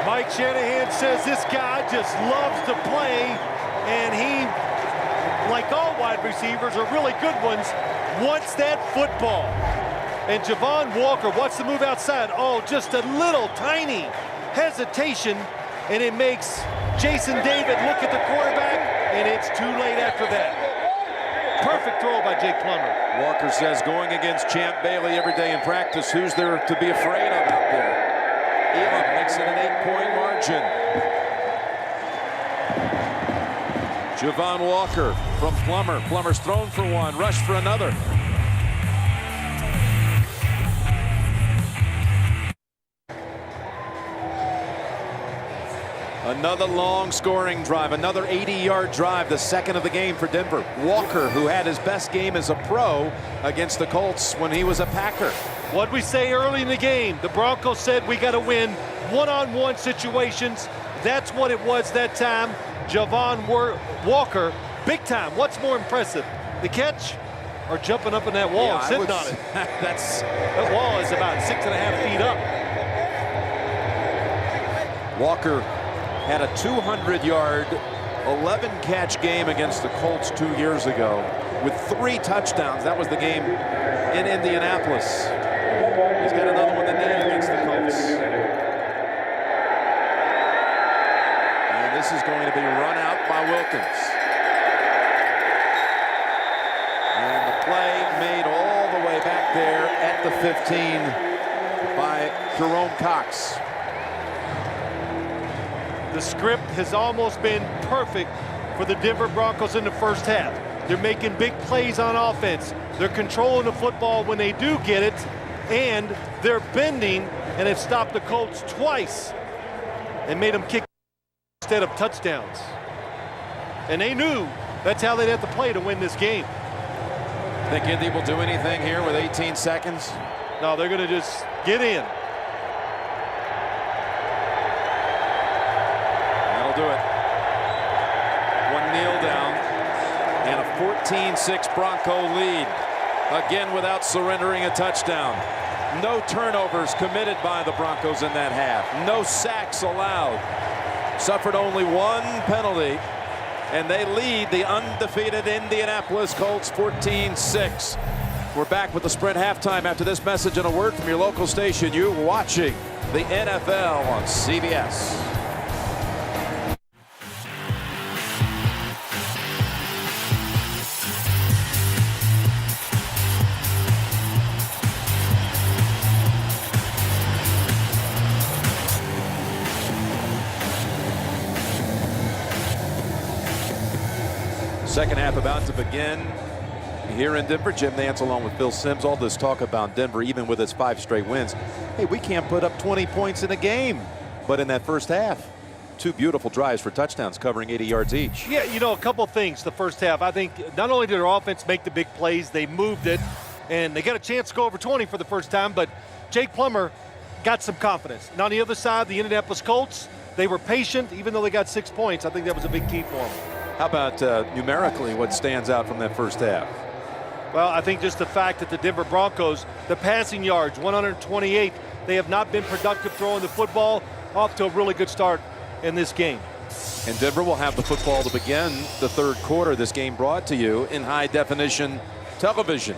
Mike Shanahan says this guy just loves to play, and he, like all wide receivers, are really good ones, wants that football. And Javon Walker wants to move outside. Oh, just a little tiny hesitation, and it makes Jason David look at the quarterback, and it's too late after that. Perfect throw by Jake Plummer. Walker says going against Champ Bailey every day in practice, who's there to be afraid of out there? Elam makes it an 8-point margin. Javon Walker from Plummer. Plummer's thrown for one, rushed for another. Another long scoring drive, another 80-yard drive, the second of the game for Denver. Walker, who had his best game as a pro against the Colts when he was a Packer. What'd we say early in the game? The Broncos said we got to win one-on-one situations. That's what it was that time. Javon Walker, big time. What's more impressive, the catch or jumping up in that wall and sitting on it? That wall is about 6.5 feet up. Walker had a 200-yard, 11-catch game against the Colts 2 years ago with 3 touchdowns. That was the game in Indianapolis. He's got another one today against the Colts. And this is going to be run out by Wilkins. And the play made all the way back there at the 15 by Jerome Cox. The script has almost been perfect for the Denver Broncos in the first half. They're making big plays on offense. They're controlling the football when they do get it, and they're bending and have stopped the Colts twice and made them kick instead of touchdowns. And they knew that's how they'd have to play to win this game. Think Indy will do anything here with 18 seconds? No, they're going to just get in. Do it. One kneel down and a 14-6 Bronco lead. Again without surrendering a touchdown. No turnovers committed by the Broncos in that half. No sacks allowed. Suffered only one penalty. And they lead the undefeated Indianapolis Colts 14-6. We're back with the Sprint halftime after this message and a word from your local station. You're watching the NFL on CBS. Second half about to begin here in Denver. Jim Nantz along with Phil Simms. All this talk about Denver, even with its 5 straight wins. Hey, we can't put up 20 points in a game. But in that first half, 2 beautiful drives for touchdowns covering 80 yards each. Yeah, you know, a couple things the first half. I think not only did their offense make the big plays, they moved it, and they got a chance to go over 20 for the first time, but Jake Plummer got some confidence. And on the other side, the Indianapolis Colts, they were patient, even though they got 6 points. I think that was a big key for them. How about numerically what stands out from that first half? Well, I think just the fact that the Denver Broncos, the passing yards, 128, they have not been productive throwing the football. Off to a really good start in this game. And Denver will have the football to begin the third quarter. This game brought to you in high definition television.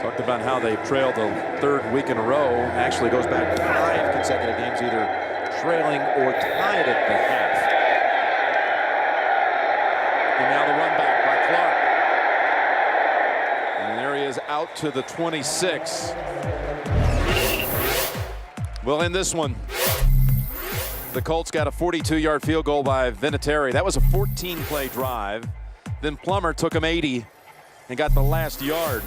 Talked about how they trailed the third week in a row. Actually goes back 5 consecutive games, either trailing or tied at the half. And now the run back by Clark. And there he is out to the 26. Well, in this one, the Colts got a 42-yard field goal by Vinatieri. That was a 14-play drive. Then Plummer took him 80 and got the last yard.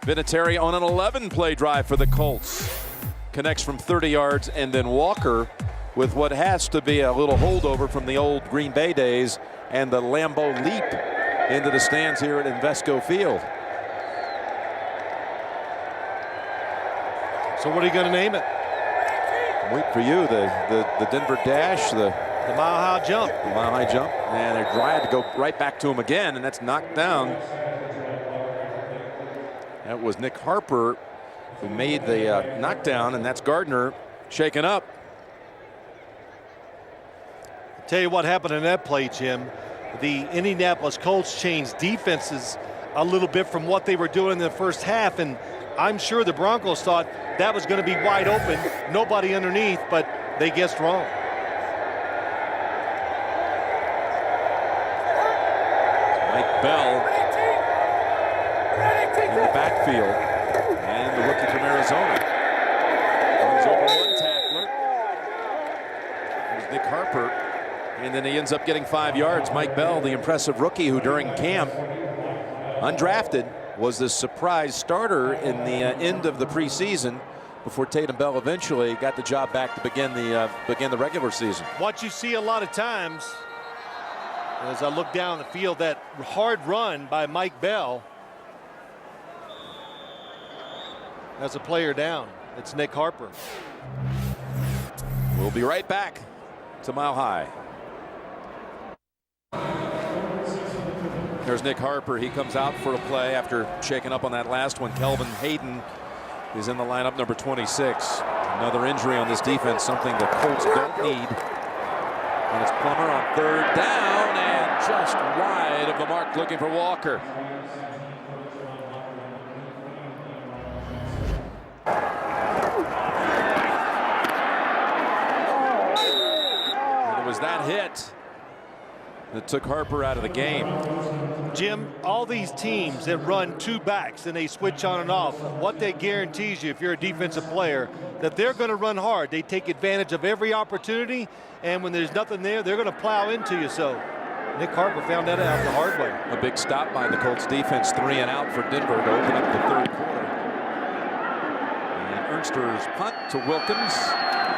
Vinatieri on an 11-play drive for the Colts. Connects from 30 yards, and then Walker with what has to be a little holdover from the old Green Bay days and the Lambeau leap into the stands here at Invesco Field. So what are you going to name it? Wait for you, the Denver Dash, the The mile-high jump. The mile-high jump. And they're trying to go right back to him again, and that's knocked down. That was Nick Harper who made the knockdown, and that's Gardner shaken up. I'll tell you what happened in that play, Jim. The Indianapolis Colts changed defenses a little bit from what they were doing in the first half, and I'm sure the Broncos thought that was going to be wide open, nobody underneath, but they guessed wrong. Mike Bell in the backfield, and the rookie from Arizona runs over one tackler. There's Nick Harper, and then he ends up getting 5 yards. Mike Bell, the impressive rookie who during camp, undrafted, was the surprise starter in the end of the preseason before Tatum Bell eventually got the job back to begin the regular season. What you see a lot of times, as I look down the field, that hard run by Mike Bell. That's a player down. It's Nick Harper. We'll be right back to Mile High. There's Nick Harper. He comes out for a play after shaking up on that last one. Kelvin Hayden is in the lineup, number 26. Another injury on this defense, something the Colts don't need. And it's Plummer on third down and just wide of the mark, looking for Walker. And it was that hit that took Harper out of the game. Jim, all these teams that run two backs and they switch on and off, what that guarantees you if you're a defensive player, that they're going to run hard. They take advantage of every opportunity, and when there's nothing there, they're going to plow into you. So Nick Harper found that out the hard way. A big stop by the Colts defense, 3 and out for Denver to open up the third quarter. And Ernster's punt to Wilkins,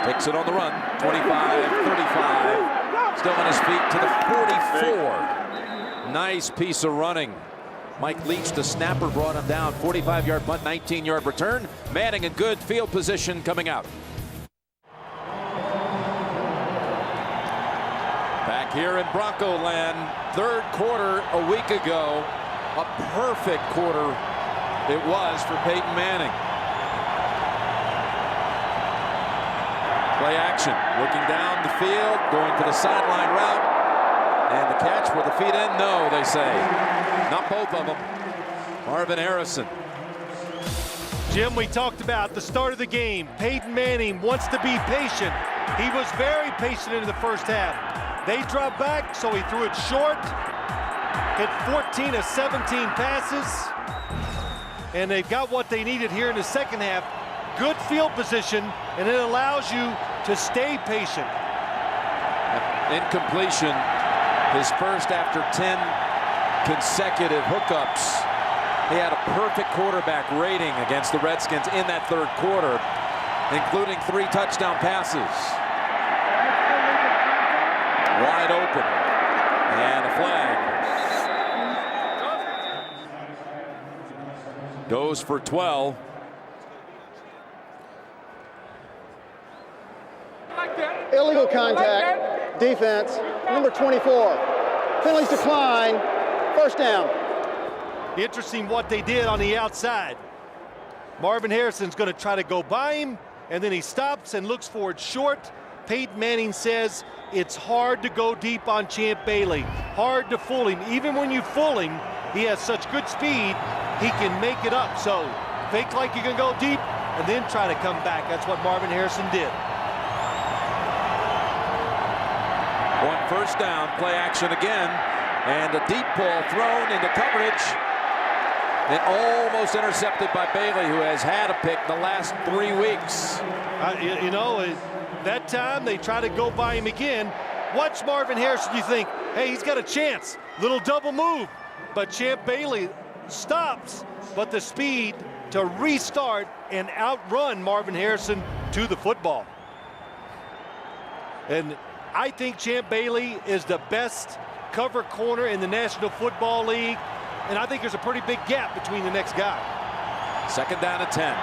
takes it on the run, 25-35. Still on his feet to the 44. Nice piece of running. Mike Leach, the snapper, brought him down. 45-yard punt, 19-yard return. Manning in good field position coming out. Back here in Bronco land, third quarter a week ago. A perfect quarter it was for Peyton Manning. Play action, looking down the field, going for the sideline route. And the catch, were the feet in? No, they say. Not both of them. Marvin Harrison. Jim, we talked about the start of the game. Peyton Manning wants to be patient. He was very patient in the first half. They dropped back, so he threw it short. Hit 14 of 17 passes. And they've got what they needed here in the second half. Good field position, and it allows you to stay patient. Incompletion. His first after 10 consecutive hookups. He had a perfect quarterback rating against the Redskins in that third quarter, including 3 touchdown passes. Wide open. And a flag. Goes for 12. Illegal contact, defense, number 24. Penalties decline, first down. Interesting what they did on the outside. Marvin Harrison's going to try to go by him, and then he stops and looks for it short. Peyton Manning says it's hard to go deep on Champ Bailey. Hard to fool him. Even when you fool him, he has such good speed, he can make it up. So fake like you can go deep and then try to come back. That's what Marvin Harrison did. On first down, play action again, and a deep ball thrown into coverage and almost intercepted by Bailey, who has had a pick the last 3 weeks. You know, that time they try to go by him again. Watch Marvin Harrison, you think, hey, he's got a chance. Little double move. But Champ Bailey stops, but the speed to restart and outrun Marvin Harrison to the football. And I think Champ Bailey is the best cover corner in the National Football League, and I think there's a pretty big gap between the next guy. Second down at 10.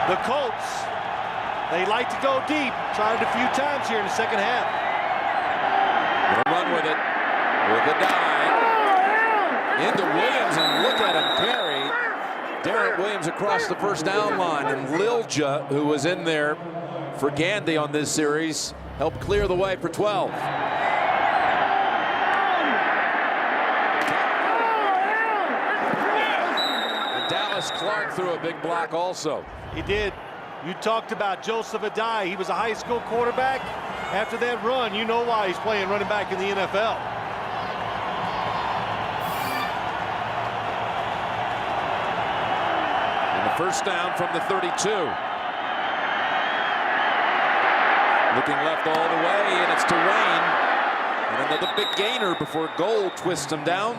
The Colts, They like to go deep. Tried it a few times here in the second half. Gonna run with it. With a dive. Into Williams, and look at him carry. Darren Williams across the first down line, and Lilja, who was in there for Gandy on this series, helped clear the way for 12. And Dallas Clark threw a big block also. He did. You talked about Joseph Adai. He was a high school quarterback. After that run, you know why he's playing running back in the NFL. And the first down from the 32. Looking left all the way, and it's to Wayne. And another big gainer before Gold twists him down.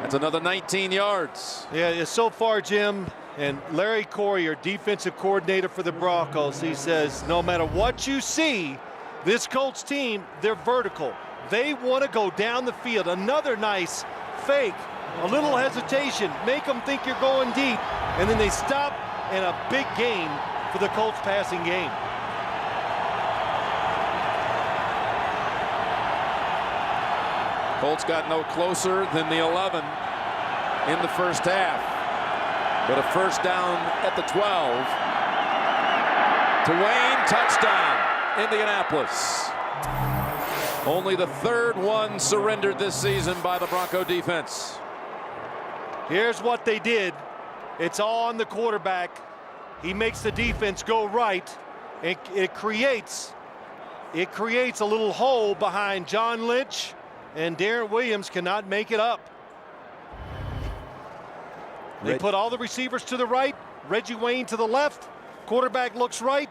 That's another 19 yards. Yeah, so far, Jim, and Larry Corrier, defensive coordinator for the Broncos, he says, no matter what you see, this Colts team, they're vertical. They want to go down the field. Another nice fake, a little hesitation, make them think you're going deep, and then they stop, and a big gain for the Colts passing game. Colts got no closer than the 11 in the first half. But a first down at the 12. To Wayne, touchdown, Indianapolis. Only the third one surrendered this season by the Bronco defense. Here's what they did. It's all on the quarterback. He makes the defense go right. It creates a little hole behind John Lynch, and Darren Williams cannot make it up. They put all the receivers to the right, Reggie Wayne to the left, quarterback looks right.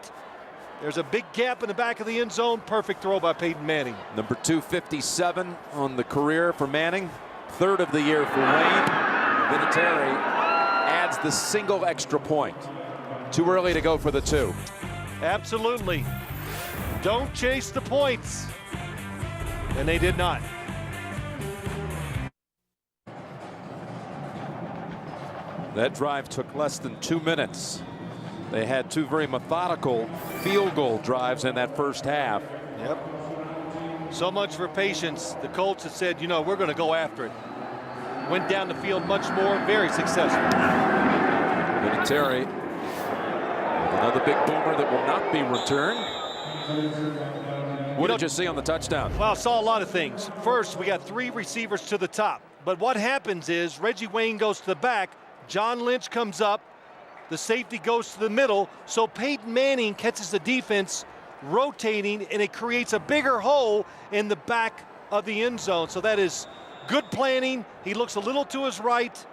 There's a big gap in the back of the end zone. Perfect throw by Peyton Manning. Number 257 on the career for Manning. Third of the year for Wayne. Vinatieri adds the single extra point. Too early to go for the 2. Absolutely. Don't chase the points. And they did not. That drive took less than 2 minutes. They had 2 very methodical field goal drives in that first half. Yep. So much for patience. The Colts have said, you know, we're going to go after it. Went down the field much more, very successful. Vinatieri with another big boomer that will not be returned. What did you see on the touchdown? Well, I saw a lot of things. First, we got 3 receivers to the top. But what happens is Reggie Wayne goes to the back. John Lynch comes up. The safety goes to the middle. So Peyton Manning catches the defense rotating, and it creates a bigger hole in the back of the end zone. So that is good planning. He looks a little to his right.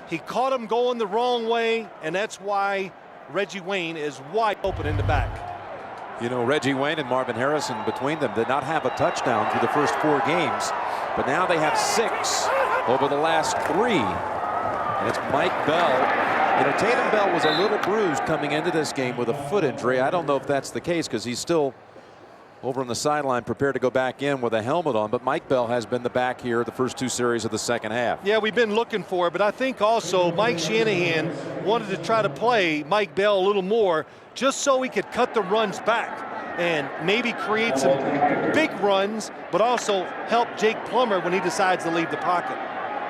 He caught him going the wrong way, and that's why Reggie Wayne is wide open in the back. You know, Reggie Wayne and Marvin Harrison between them did not have a touchdown through the first 4 games, but now they have 6 over the last 3. And it's Mike Bell. You know, Tatum Bell was a little bruised coming into this game with a foot injury. I don't know if that's the case because he's still over on the sideline prepared to go back in with a helmet on. But Mike Bell has been the back here the first 2 series of the second half. Yeah, we've been looking for it, but I think also Mike Shanahan wanted to try to play Mike Bell a little more just so he could cut the runs back and maybe create some big runs, but also help Jake Plummer when he decides to leave the pocket.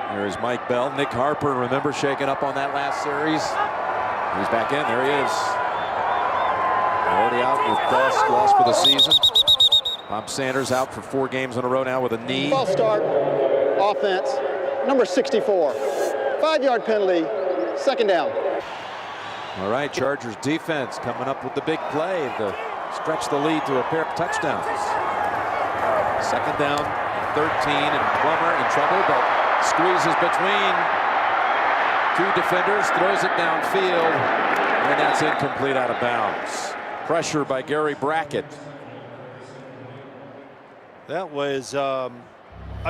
There's Mike Bell. Nick Harper, remember, shaking up on that last series. He's back in. There he is. Already out with Gus, lost for the season. Bob Sanders out for 4 games in a row now with a knee. False start, offense, number 64. 5-yard penalty, second down. All right, Chargers defense coming up with the big play to stretch the lead to a pair of touchdowns. Second down, 13, and Plummer in trouble, but squeezes between 2 defenders, throws it downfield, and that's incomplete, out of bounds. Pressure by Gary Brackett. That was a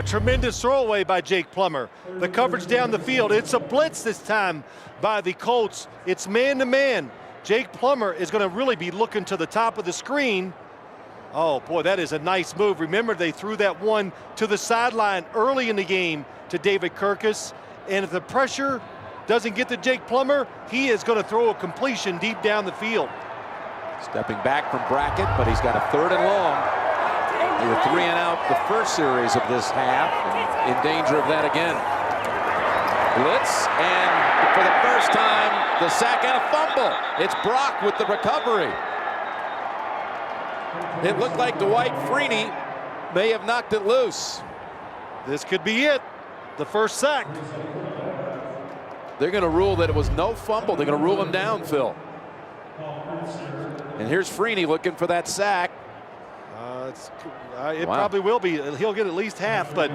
tremendous throwaway by Jake Plummer. The coverage down the field. It's a blitz this time by the Colts. It's man-to-man. Jake Plummer is going to really be looking to the top of the screen. Oh, boy, that is a nice move. Remember, they threw that one to the sideline early in the game to David Kirkus. And if the pressure doesn't get to Jake Plummer, he is going to throw a completion deep down the field. Stepping back from Brackett, but he's got a 3rd and long. They were 3 and out the first series of this half. In danger of that again. Blitz, and for the first time, the sack and a fumble. It's Brock with the recovery. It looked like Dwight Freeney may have knocked it loose. This could be it. The first sack. They're going to rule that it was no fumble. They're going to rule him down, Phil. And here's Freeney looking for that sack. It probably will be. He'll get at least half, but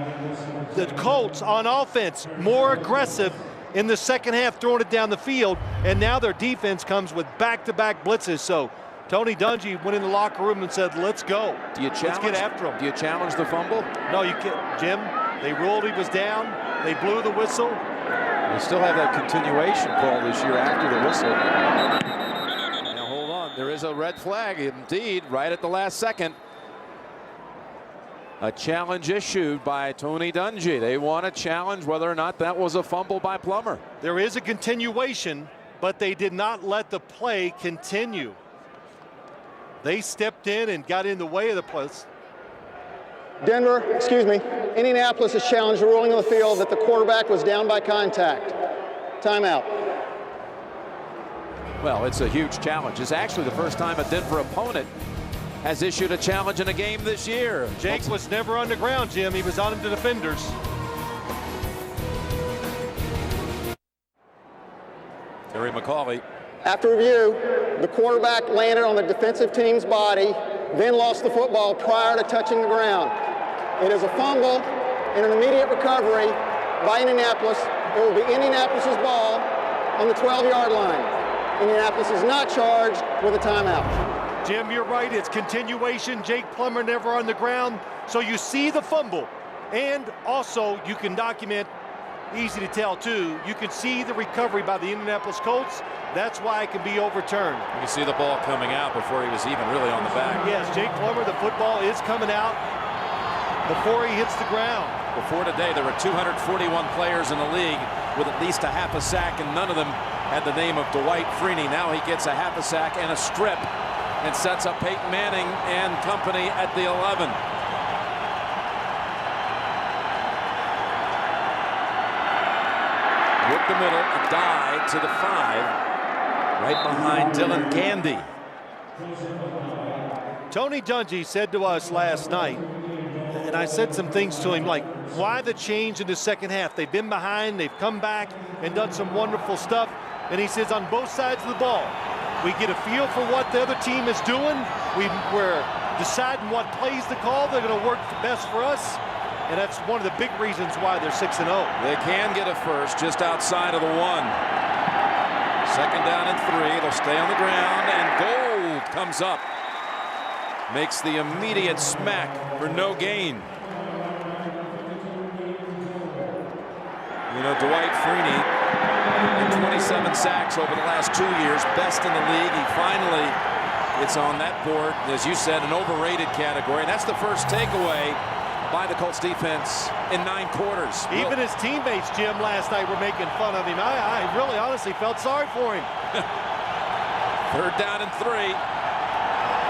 the Colts on offense more aggressive in the second half, throwing it down the field, and now their defense comes with back-to-back blitzes. So Tony Dungy went in the locker room and said, let's go. Let's get after him. Do you challenge the fumble? No, you can't, Jim. They ruled he was down. They blew the whistle. They still have that continuation call this year after the whistle. Now hold on. There is a red flag, indeed, right at the last second. A challenge issued by Tony Dungy. They want to challenge whether or not that was a fumble by Plummer. There is a continuation, but they did not let the play continue. They stepped in and got in the way of the place. Indianapolis has challenged the ruling on the field that the quarterback was down by contact. Timeout. Well, it's a huge challenge. It's actually the first time a Denver opponent has issued a challenge in a game this year. Jake was never on the ground, Jim. He was on the defenders. Terry McCauley. After review, the quarterback landed on the defensive team's body, then lost the football prior to touching the ground. It is a fumble and an immediate recovery by Indianapolis. It will be Indianapolis' ball on the 12-yard line. Indianapolis is not charged with a timeout. Jim, you're right. It's continuation. Jake Plummer never on the ground. So you see the fumble. And also, you can document, easy to tell too, you can see the recovery by the Indianapolis Colts. That's why it can be overturned. You can see the ball coming out before he was even really on the back. Yes, Jake Plummer, the football is coming out before he hits the ground. Before today, there were 241 players in the league with at least a half a sack, and none of them had the name of Dwight Freeney. Now he gets a half a sack and a strip and sets up Peyton Manning and company at the 11. With the middle, a dive to the 5. Right behind Dylan Gandy. Tony Dungy said to us last night, and I said some things to him like, why the change in the second half? They've been behind, they've come back and done some wonderful stuff. And he says on both sides of the ball, we get a feel for what the other team is doing. We're deciding what plays to call. They're going to work the best for us. And that's one of the big reasons why they're 6-0. They can get a first just outside of the 1. Second down and 3. They'll stay on the ground, and Gold comes up. Makes the immediate smack for no gain. You know, Dwight Freeney, in 27 sacks over the last 2 years, best in the league. He finally gets on that board, as you said, an overrated category. And that's the first takeaway by the Colts defense in 9 quarters. Even his teammates, Jim, last night were making fun of him. I really honestly felt sorry for him. Third down and 3.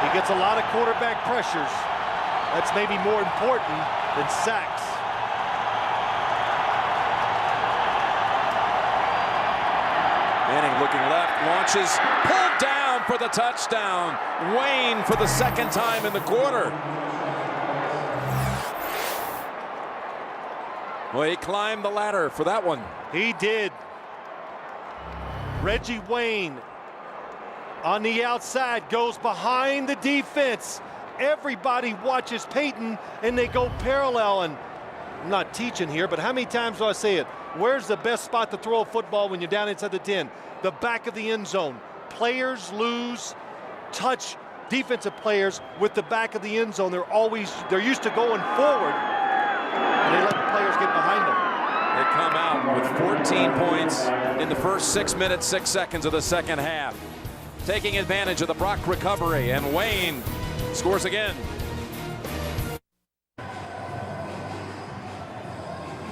He gets a lot of quarterback pressures. That's maybe more important than sacks. Manning looking left, launches, pulled down for the touchdown. Wayne for the second time in the quarter. Well, he climbed the ladder for that one. He did. Reggie Wayne on the outside goes behind the defense. Everybody watches Peyton and they go parallel. And I'm not teaching here, but how many times do I say it? Where's the best spot to throw a football when you're down inside the 10? The back of the end zone. Players lose touch, defensive players with the back of the end zone. They're used to going forward, and they let the players get behind them. They come out with 14 points in the first 6 minutes, 6 seconds of the second half. Taking advantage of the Brock recovery, and Wayne scores again.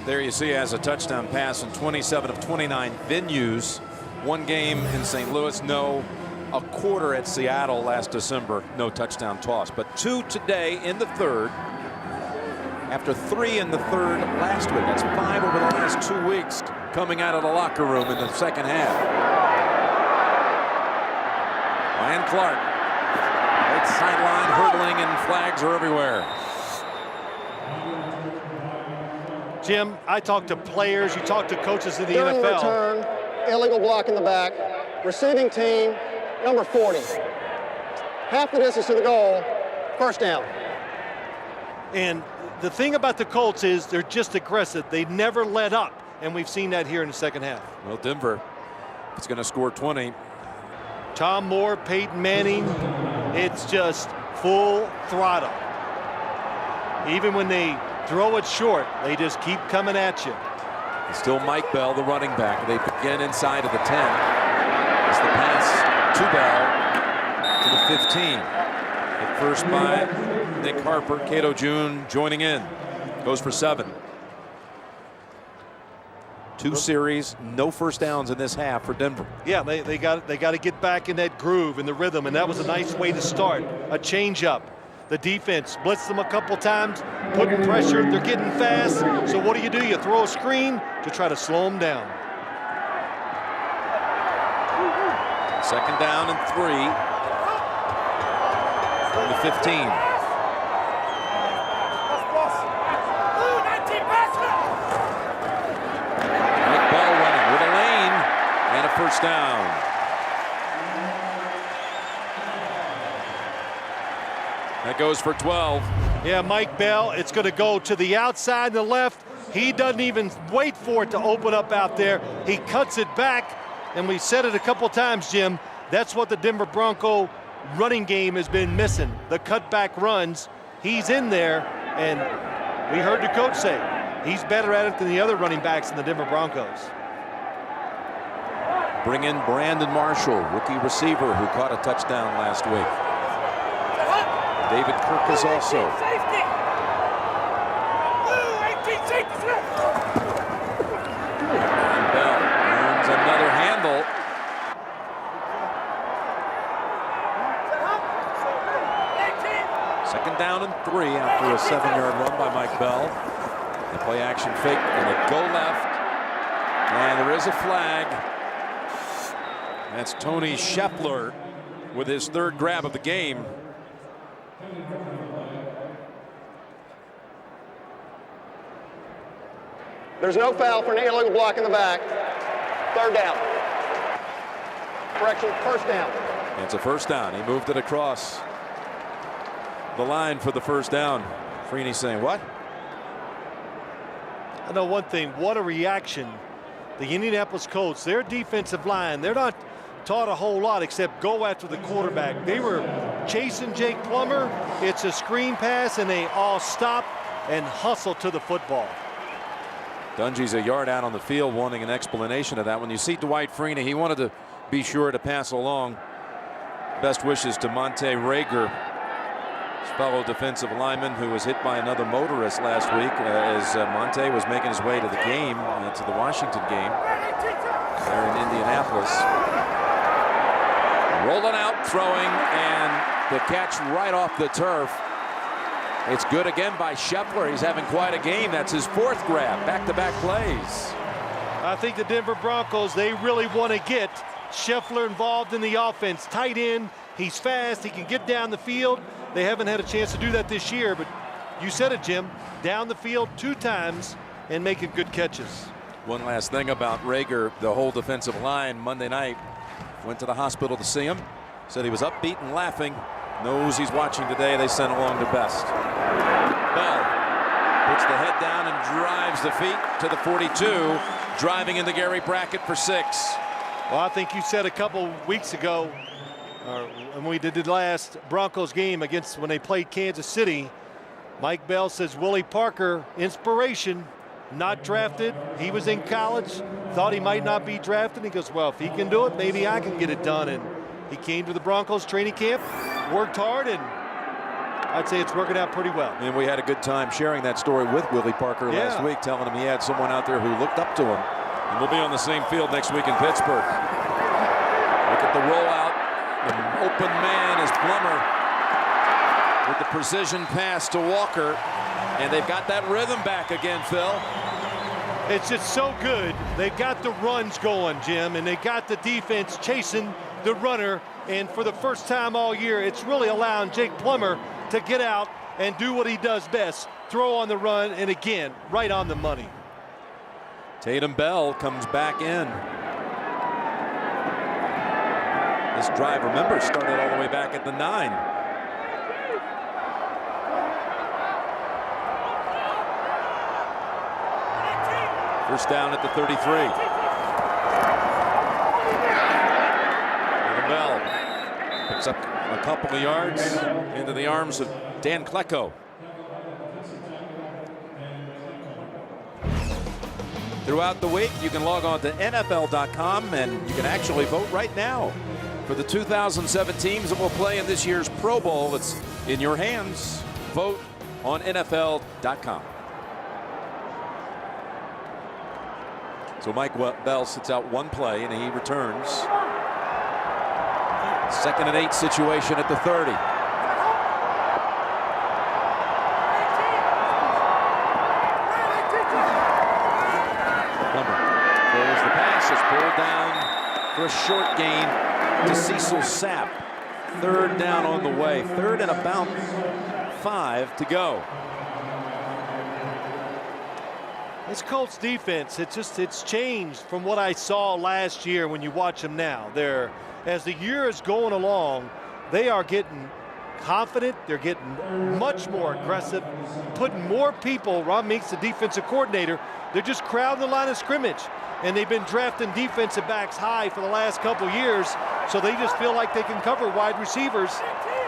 There you see, has a touchdown pass in 27 of 29 venues. One game in St. Louis, no a quarter at Seattle last December. No touchdown toss, but 2 today in the third. After 3 in the third last week. That's 5 over the last 2 weeks coming out of the locker room in the second half. Ryan Clark. Right sideline hurdling, and flags are everywhere. Jim, I talk to players, you talk to coaches in the During NFL. return, illegal block in the back. Receiving team, number 40. Half the distance to the goal, first down. And the thing about the Colts is they're just aggressive. They never let up, and we've seen that here in the second half. Well, Denver is going to score 20. Tom Moore, Peyton Manning, it's just full throttle. Even when they throw it short, they just keep coming at you. It's still Mike Bell, the running back. They begin inside of the 10. It's the pass to Bell to the 15. Hit first by Nick Harper. Cato June joining in. Goes for 7. 2 series, no first downs in this half for Denver. Yeah, they got to get back in that groove and the rhythm, and that was a nice way to start. A change-up. The defense blitzed them a couple times, putting pressure. They're getting fast. So what do? You throw a screen to try to slow them down. Second down and 3 from the 15. Mike Bell running with a lane and a first down. That goes for 12. Yeah, Mike Bell, it's going to go to the outside and the left. He doesn't even wait for it to open up out there. He cuts it back, and we said it a couple times, Jim. That's what the Denver Bronco running game has been missing. The cutback runs. He's in there, and we heard the coach say he's better at it than the other running backs in the Denver Broncos. Bring in Brandon Marshall, rookie receiver who caught a touchdown last week. David Kirk is also. And Bell earns another handle. Second down and 3 after a 7-yard run by Mike Bell. They play action fake and they go left. And there is a flag. That's Tony Scheffler with his 3rd grab of the game. There's no foul for an illegal block in the back. 3rd down. Correction, first down. It's a first down. He moved it across the line for the first down. Freeney saying, what? I know one thing, what a reaction. The Indianapolis Colts, their defensive line, they're not taught a whole lot except go after the quarterback. They were chasing Jake Plummer. It's a screen pass, and they all stop and hustle to the football. Dungy's a yard out on the field wanting an explanation of that. When you see Dwight Freeney, he wanted to be sure to pass along. Best wishes to Monte Rager, his fellow defensive lineman who was hit by another motorist last week as Monte was making his way to the game, to the Washington game there in Indianapolis. Rolling out, throwing, and the catch right off the turf. It's good again by Scheffler. He's having quite a game. That's his 4th grab. Back-to-back plays. I think the Denver Broncos, they really want to get Scheffler involved in the offense. Tight end, he's fast, he can get down the field. They haven't had a chance to do that this year, but you said it, Jim, down the field 2 times and making good catches. One last thing about Rager, the whole defensive line Monday night went to the hospital to see him. Said he was upbeat and laughing. Knows he's watching today. They sent along the best. Bell puts the head down and drives the feet to the 42, driving into Gary Brackett for 6. Well, I think you said a couple weeks ago, when we did the last Broncos game against when they played Kansas City, Mike Bell says Willie Parker, inspiration, not drafted. He was in college, thought he might not be drafted. He goes, well, if he can do it, maybe I can get it done. And he came to the Broncos training camp, worked hard, and I'd say it's working out pretty well. And we had a good time sharing that story with Willie Parker last week, telling him he had someone out there who looked up to him. And we'll be on the same field next week in Pittsburgh. Look at the rollout An open man is Plummer with the precision pass to Walker. And they've got that rhythm back again, Phil. It's just so good. They've got the runs going, Jim, and they got the defense chasing the runner. And for the first time all year, it's really allowing Jake Plummer to get out and do what he does best, throw on the run, and again, right on the money. Tatum Bell comes back in. This drive, remember, started all the way back at the 9. First down at the 33. Tatum Bell picks up a couple of yards into the arms of Dan Klecko. Throughout the week, you can log on to NFL.com and you can actually vote right now for the 2007 teams that will play in this year's Pro Bowl. It's in your hands. Vote on NFL.com. So Mike Bell sits out one play and he returns. 2nd and 8 situation at the 30. Throws the pass, it's pulled down for a short gain to Cecil Sapp. 3rd down on the way. 3rd and about 5 to go. This Colts defense, it's changed from what I saw last year when you watch them now. As the year is going along, they are getting confident. They're getting much more aggressive, putting more people. Rob Meeks, the defensive coordinator, they're just crowding the line of scrimmage. And they've been drafting defensive backs high for the last couple years, so they just feel like they can cover wide receivers,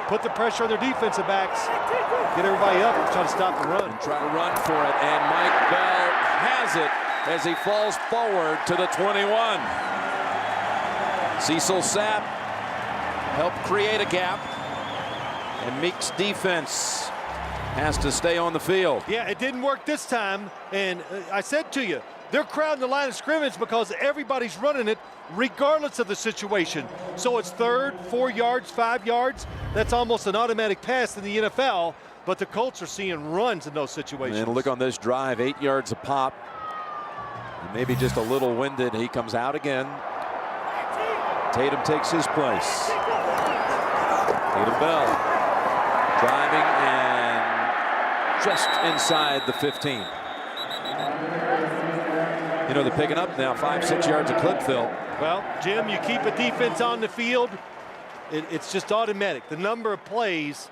put the pressure on their defensive backs, get everybody up and try to stop the run. And try to run for it, and Mike Bell has it as he falls forward to the 21. Cecil Sapp helped create a gap, and Meeks' defense has to stay on the field. Yeah, it didn't work this time, and I said to you, they're crowding the line of scrimmage because everybody's running it regardless of the situation. So it's 3rd, 4 yards, 5 yards. That's almost an automatic pass in the NFL, but the Colts are seeing runs in those situations. And look on this drive, 8 yards a pop. Maybe just a little winded. He comes out again. Tatum takes his place. Tatum Bell driving and just inside the 15. You know, they're picking up now 5-6 yards a clip, Phil. Well, Jim, you keep a defense on the field, it's just automatic. The number of plays,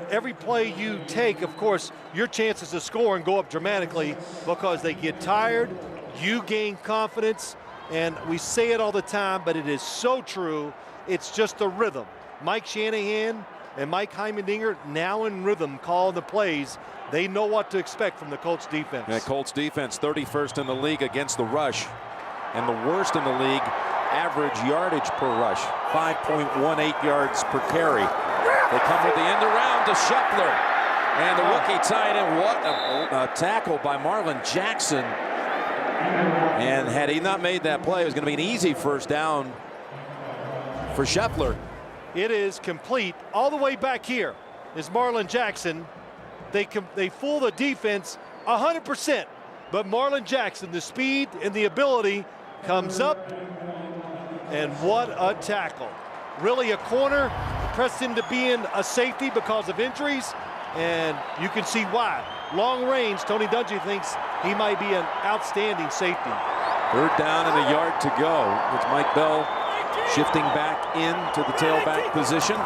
every play you take, of course, your chances to score and go up dramatically because they get tired, you gain confidence, and we say it all the time, but it is so true. It's just a rhythm. Mike Shanahan and Mike Heimerdinger now in rhythm calling the plays. They know what to expect from the Colts defense. Yeah, Colts defense 31st in the league against the rush, and the worst in the league average yardage per rush, 5.18 yards per carry. They come with the end around to Scheffler, and the rookie tight end. What a tackle by Marlon Jackson. And had he not made that play, it was going to be an easy first down for Scheffler. It is complete all the way back here is Marlon Jackson. They fool the defense 100%, but Marlon Jackson, the speed and the ability, comes up, and what a tackle. Really a corner, pressed him to being a safety because of injuries, and you can see why. Long range, Tony Dungy thinks he might be an outstanding safety. 3rd down and a yard to go. It's Mike Bell shifting back into the tailback position.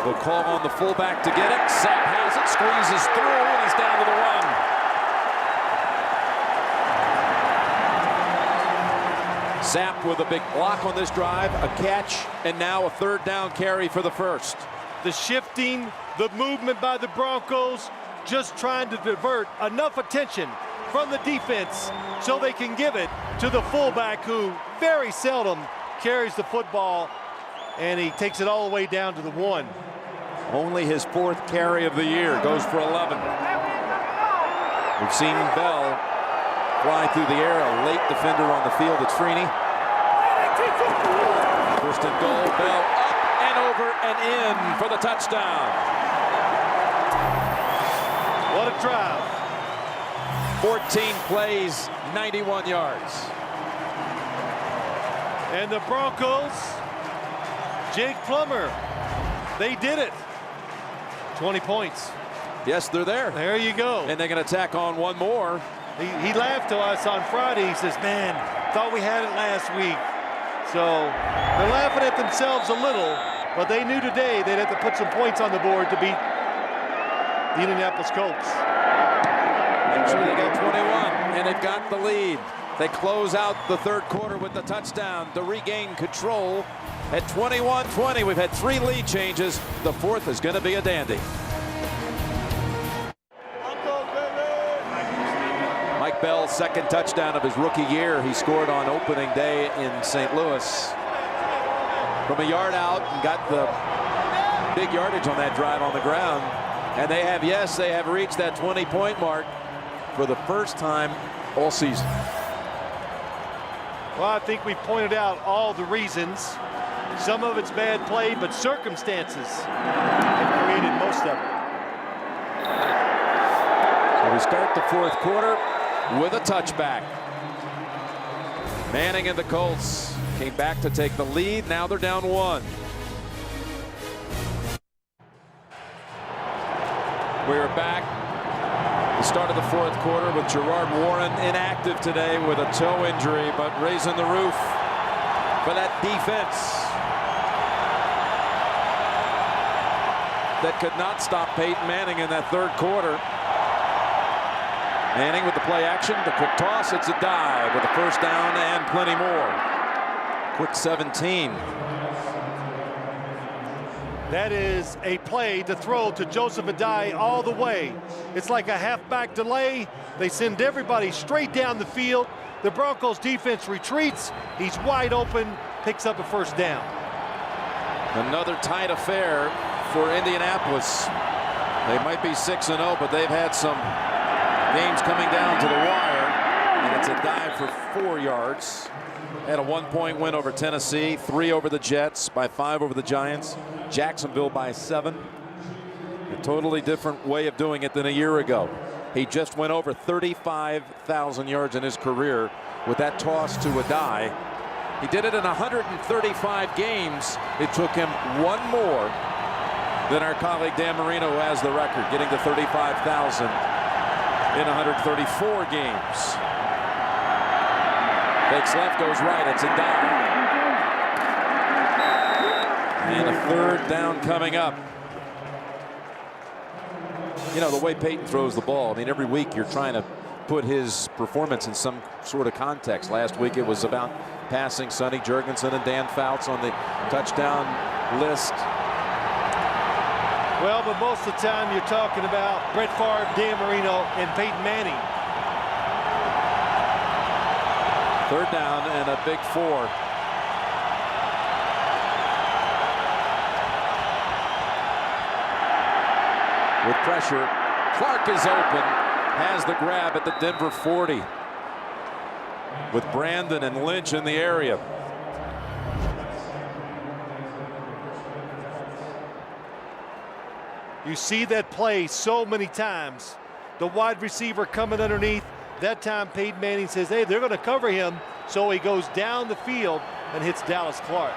They'll call on the fullback to get it. Sapp has it, squeezes through, and he's down to the run. Sapp with a big block on this drive, a catch, and now a 3rd down carry for the first. The shifting, the movement by the Broncos, just trying to divert enough attention from the defense so they can give it to the fullback, who very seldom carries the football, and he takes it all the way down to the 1. Only his 4th carry of the year, goes for 11. We've seen Bell fly through the air, a late defender on the field. It's Freeney. 1st and goal, Bell up, and over and in for the touchdown. What a drive. 14 plays, 91 yards. And the Broncos, Jake Plummer, they did it. 20 points. Yes, they're there. There you go. And they're going to tack on one more. He laughed to us on Friday. He says, man, thought we had it last week. So they're laughing at themselves a little, but they knew today they'd have to put some points on the board to beat the Indianapolis Colts. Actually, they got 21, and they've got the lead. They close out the third quarter with the touchdown to regain control at 21-20. We've had 3 lead changes. The fourth is going to be a dandy. Mike Bell's second touchdown of his rookie year. He scored on opening day in St. Louis from a yard out and got the big yardage on that drive on the ground. And they have reached that 20-point mark for the first time all season. Well, I think we pointed out all the reasons. Some of it's bad play, but circumstances have created most of it. So we start the fourth quarter with a touchback. Manning and the Colts came back to take the lead. Now they're down 1. We are back. The start of the fourth quarter with Gerard Warren inactive today with a toe injury, but raising the roof for that defense that could not stop Peyton Manning in that third quarter. Manning with the play action, the quick toss, it's a dive with a first down and plenty more. Quick 17. That is a play to throw to Joseph Adai all the way. It's like a halfback delay. They send everybody straight down the field. The Broncos defense retreats. He's wide open, picks up a first down. Another tight affair for Indianapolis. They might be 6-0, but they've had some games coming down to the wire. And it's a dive for 4 yards. Had a 1-point win over Tennessee, 3 over the Jets, by 5 over the Giants, Jacksonville by 7. A totally different way of doing it than a year ago. He just went over 35,000 yards in his career with that toss to Adai. He did it in 135 games. It took him 1 more than our colleague Dan Marino, who has the record, getting to 35,000 in 134 games. Fakes left, goes right, it's a dive. And a third down coming up. You know, the way Peyton throws the ball, I mean, every week you're trying to put his performance in some sort of context. Last week it was about passing Sonny Jurgensen and Dan Fouts on the touchdown list. Well, but most of the time you're talking about Brett Favre, Dan Marino, and Peyton Manning. Third down and a big 4. With pressure, Clark is open, has the grab at the Denver 40. With Brandon and Lynch in the area. You see that play so many times. The wide receiver coming underneath. That time Peyton Manning says, hey, they're going to cover him. So he goes down the field and hits Dallas Clark.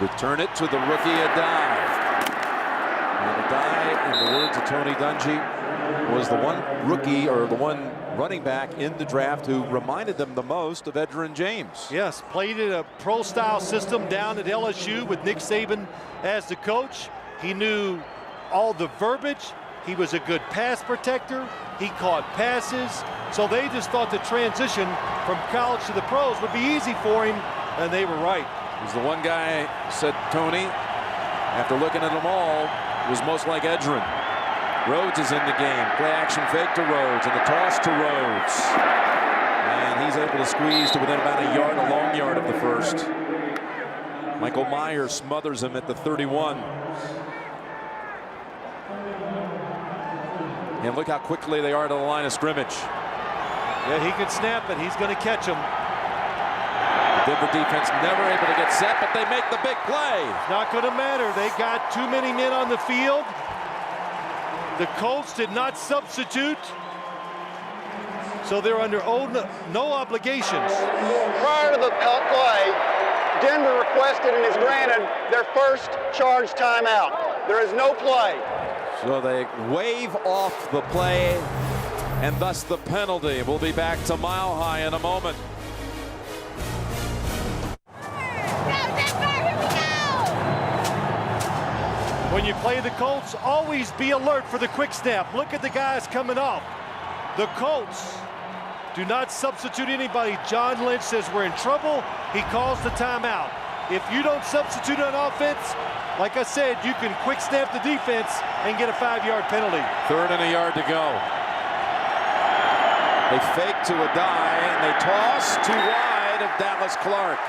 Return it to the rookie Adai. And Adai, in the words of Tony Dungy, was the one rookie or the one running back in the draft who reminded them the most of Edgerrin James. Yes, played in a pro-style system down at LSU with Nick Saban as the coach. He knew all the verbiage. He was a good pass protector. He caught passes. So they just thought the transition from college to the pros would be easy for him, and they were right. He's the one guy, said Tony, after looking at them all, was most like Edgerrin. Rhodes is in the game. Play action fake to Rhodes and the toss to Rhodes. And he's able to squeeze to within about a yard, a long yard of the first. Michael Myers smothers him at the 31. And look how quickly they are to the line of scrimmage. Yeah, he can snap it. He's going to catch him. The Denver defense never able to get set, but they make the big play. Not going to matter. They got too many men on the field. The Colts did not substitute, so they're under no obligations. Prior to the play, Denver requested and is granted their first charge timeout. There is no play. So they wave off the play, and thus the penalty. We'll be back to Mile High in a moment. When you play the Colts, always be alert for the quick snap. Look at the guys coming off. The Colts do not substitute anybody. John Lynch says we're in trouble. He calls the timeout. If you don't substitute on offense, like I said, you can quick snap the defense and get a 5-yard penalty. 3rd and a yard to go. They fake to a die, and they toss too wide of Dallas Clark.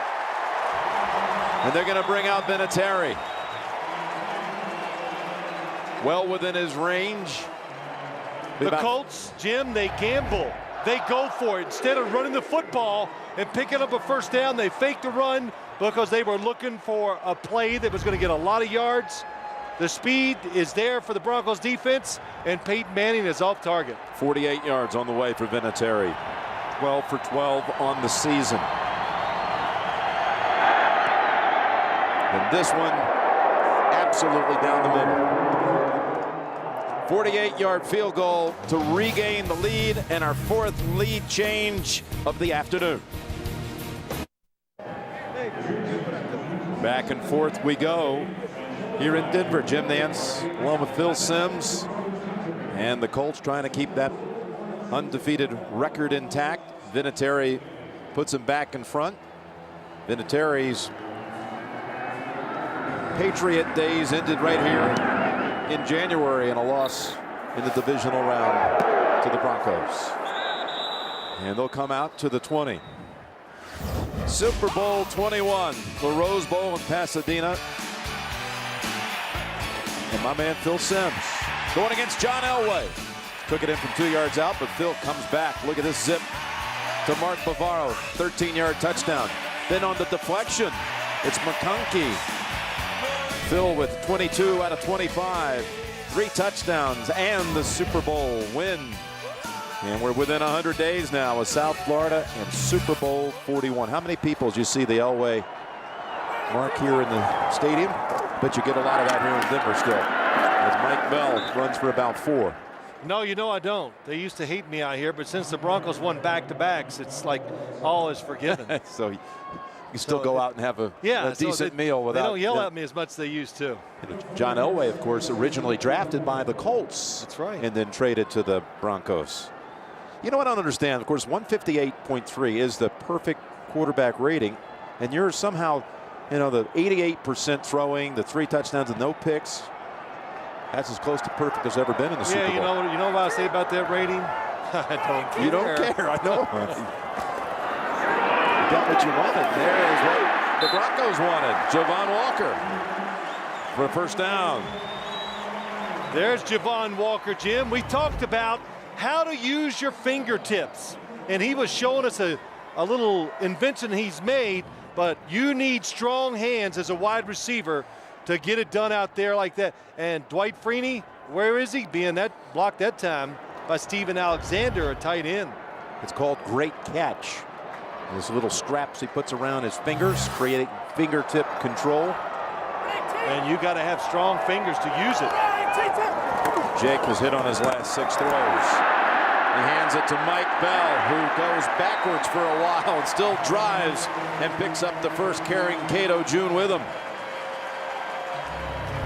And they're going to bring out Vinatieri. Well within his range. The Colts, Jim, they gamble. They go for it. Instead of running the football and picking up a first down, they fake the run because they were looking for a play that was going to get a lot of yards. The speed is there for the Broncos defense, and Peyton Manning is off target. 48 yards on the way for Vinatieri. 12 for 12 on the season. And this one absolutely down the middle. 48-yard field goal to regain the lead, and our 4th lead change of the afternoon. Back and forth we go here in Denver. Jim Nance along with Phil Simms, and the Colts trying to keep that undefeated record intact. Vinatieri puts him back in front. Vinatieri's Patriot days ended right here in January in a loss in the divisional round to the Broncos. And they'll come out to the 20. Super Bowl 21, the Rose Bowl in Pasadena. And my man Phil Simms going against John Elway. Took it in from 2 yards out, but Phil comes back. Look at this zip to Mark Bavaro, 13-yard touchdown. Then on the deflection, it's McConkey. Phil with 22 out of 25, 3 touchdowns, and the Super Bowl win. And we're within 100 days now of South Florida and Super Bowl 41. How many people did you see the Elway mark here in the stadium? But you get a lot of that here in Denver still, as Mike Bell runs for about 4. No, you know I don't. They used to hate me out here, but since the Broncos won back-to-backs, it's like all is forgiven. So you still go out and have a decent meal without. They don't yell at me as much as they used to. John Elway, of course, originally drafted by the Colts. That's right. And then traded to the Broncos. You know what I don't understand? Of course, 158.3 is the perfect quarterback rating, and you're somehow, you know, the 88% throwing, the 3 touchdowns and no picks. That's as close to perfect as ever been in the Super Bowl. Yeah, you know what I say about that rating? I don't care. You don't care, I know. You got what you wanted. There is what the Broncos wanted. Javon Walker for a first down. There's Javon Walker, Jim. We talked about how to use your fingertips, and he was showing us a little invention he's made, but you need strong hands as a wide receiver to get it done out there like that. And Dwight Freeney, where is he? Being blocked that time by Steven Alexander, a tight end. It's called great catch. Those little straps he puts around his fingers, creating fingertip control. And you got to have strong fingers to use it. Jake has hit on his last 6 throws. He hands it to Mike Bell, who goes backwards for a while and still drives and picks up the first, carrying Cato June with him.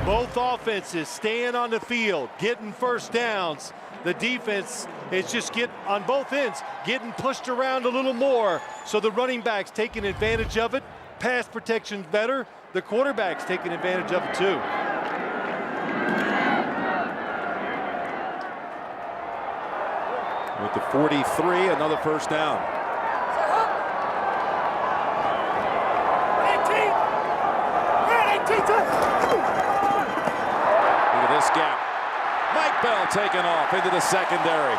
Both offenses staying on the field, getting first downs. The defense is just on both ends, getting pushed around a little more. So the running backs taking advantage of it. Pass protection's better. The quarterback's taking advantage of it too. With the 43, another first down. Look at this gap. Mike Bell taken off into the secondary.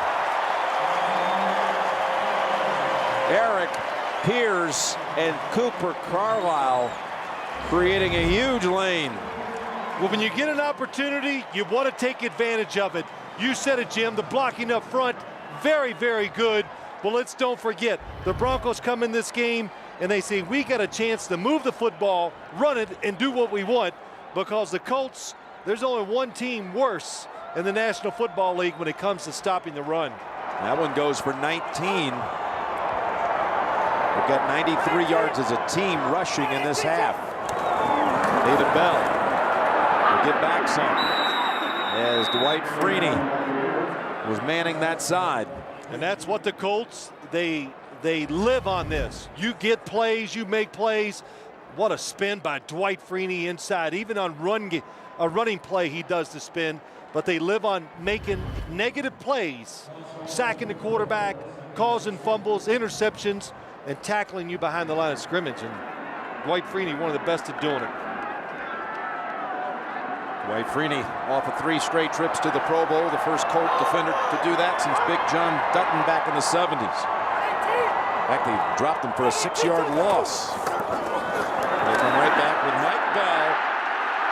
Eric Pierce and Cooper Carlisle creating a huge lane. Well, when you get an opportunity, you want to take advantage of it. You said it, Jim, the blocking up front, very, very good. But let's don't forget, the Broncos come in this game and they say, we got a chance to move the football, run it, and do what we want, because the Colts, there's only one team worse in the National Football League when it comes to stopping the run. That one goes for 19. We've got 93 yards as a team rushing in this half. David Bell will get back some as Dwight Freeney was manning that side. And that's what the Colts, they live on this. You get plays, you make plays. What a spin by Dwight Freeney inside. Even on a running play, he does the spin. But they live on making negative plays, sacking the quarterback, causing fumbles, interceptions, and tackling you behind the line of scrimmage. And Dwight Freeney, one of the best at doing it. Dwight Freeney off of 3 straight trips to the Pro Bowl, the first Colt defender to do that since Big John Dutton back in the 70s. In fact, they dropped him for a 6-yard loss. They come right back with Mike Bell.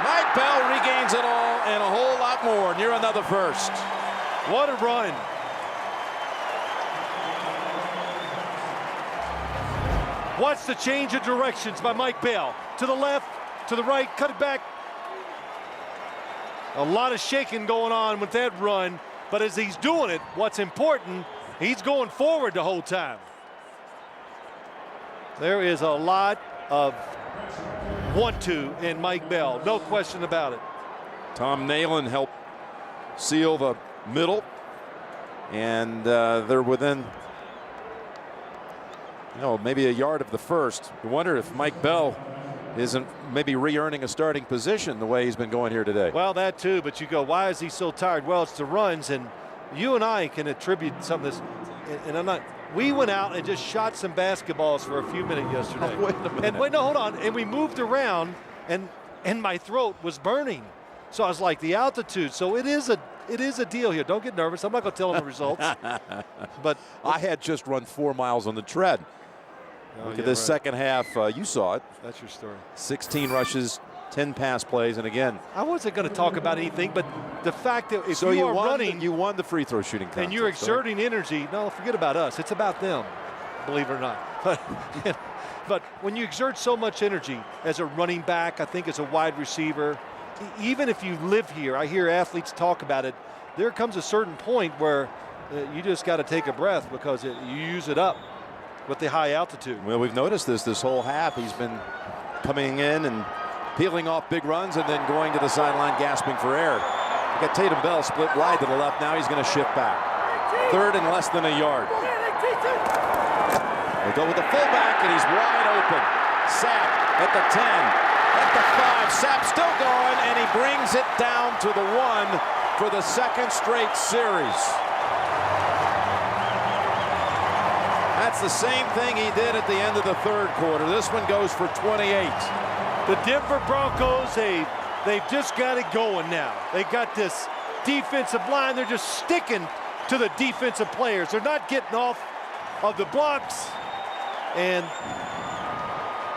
Mike Bell regains it all and a whole lot more near another first. What a run. Watch the change of directions by Mike Bell. To the left, to the right, cut it back. A lot of shaking going on with that run, but as he's doing it, what's important, he's going forward the whole time. There is a lot of want-to in Mike Bell, no question about it. Tom Nalen helped seal the middle, and they're within, maybe a yard of the first. You wonder if Mike Bell isn't maybe re-earning a starting position the way he's been going here today. Well, that too, but you go, why is he so tired? Well, it's the runs, and you and I can attribute some of this, and I'm not, we went out and just shot some basketballs for a few minutes yesterday. Oh, wait a minute. And wait, no, hold on, and we moved around, and my throat was burning. So I was like, the altitude, so it is a deal here. Don't get nervous, I'm not gonna tell them the results. But I had just run 4 miles on the tread. Look at this second half. You saw it. That's your story. 16 rushes, 10 pass plays, and again. I wasn't going to talk about anything, but the fact that if so you are won, running, you won the free throw shooting contest, and you're exerting energy. No, forget about us. It's about them, believe it or not. But when you exert so much energy as a running back, I think as a wide receiver, even if you live here, I hear athletes talk about it. There comes a certain point where you just got to take a breath because you use it up with the high altitude. Well, we've noticed this whole half. He's been coming in and peeling off big runs and then going to the sideline gasping for air. We got Tatum Bell split wide to the left. Now he's going to shift back. 3rd and less than a yard. They go with the fullback and he's wide open. Sapp at the 10, at the 5. Sapp still going, and he brings it down to the 1 for the 2nd straight series. That's the same thing he did at the end of the 3rd quarter. This one goes for 28. The Denver Broncos, they've just got it going now. They got this defensive line. They're just sticking to the defensive players. They're not getting off of the blocks. And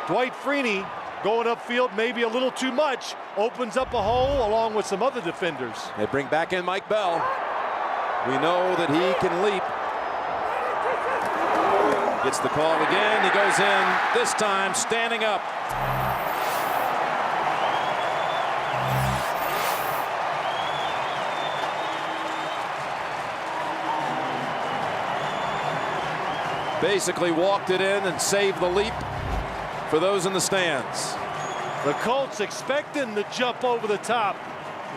Dwight Freeney going upfield maybe a little too much, opens up a hole along with some other defenders. They bring back in Mike Bell. We know that he can leap. Gets the call again. He goes in, this time standing up. Basically walked it in and saved the leap for those in the stands. The Colts expecting the jump over the top.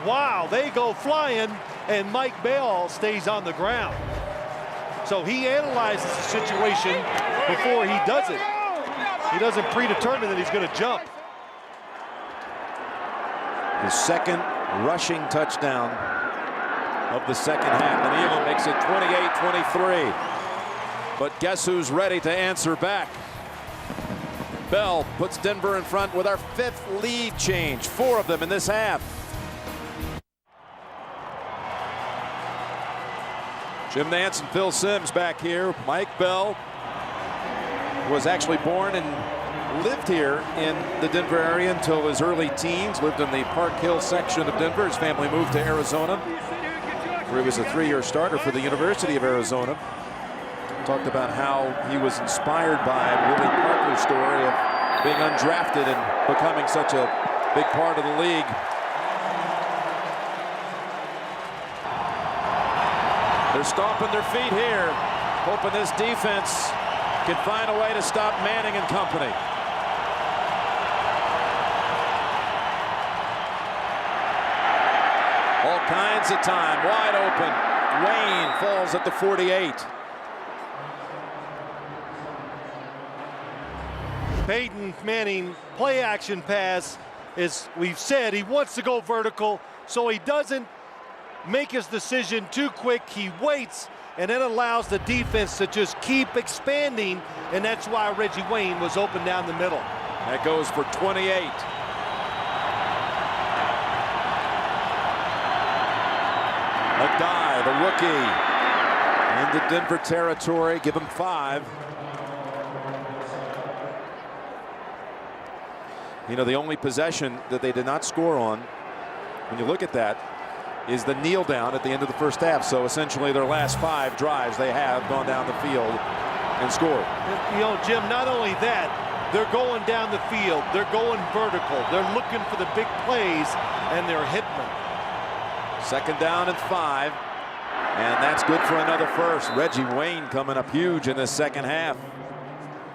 Wow, they go flying, and Mike Bell stays on the ground. So he analyzes the situation before he does it. He doesn't predetermine that he's going to jump. His 2nd rushing touchdown of the 2nd half, and Elam makes it 28-23. But guess who's ready to answer back? Bell puts Denver in front with our 5th lead change, 4 of them in this half. Jim Nantz and Phil Simms back here. Mike Bell was actually born and lived here in the Denver area until his early teens, lived in the Park Hill section of Denver. His family moved to Arizona, where he was a 3-year starter for the University of Arizona. Talked about how he was inspired by Willie Parker's story of being undrafted and becoming such a big part of the league. They're stomping their feet here, hoping this defense can find a way to stop Manning and company. All kinds of time, wide open. Wayne falls at the 48. Peyton Manning play action pass, as we've said, he wants to go vertical, so he doesn't make his decision too quick. He waits and then allows the defense to just keep expanding, and that's why Reggie Wayne was open down the middle. That goes for 28. Adai, the rookie, into Denver territory. Give him 5. You know, the only possession that they did not score on, when you look at that, is the kneel down at the end of the first half. So essentially their last 5 drives they have gone down the field and scored. You know, Jim, not only that, they're going down the field, they're going vertical, they're looking for the big plays, and they're hitting them. 2nd down and 5, and that's good for another first. Reggie Wayne coming up huge in this second half,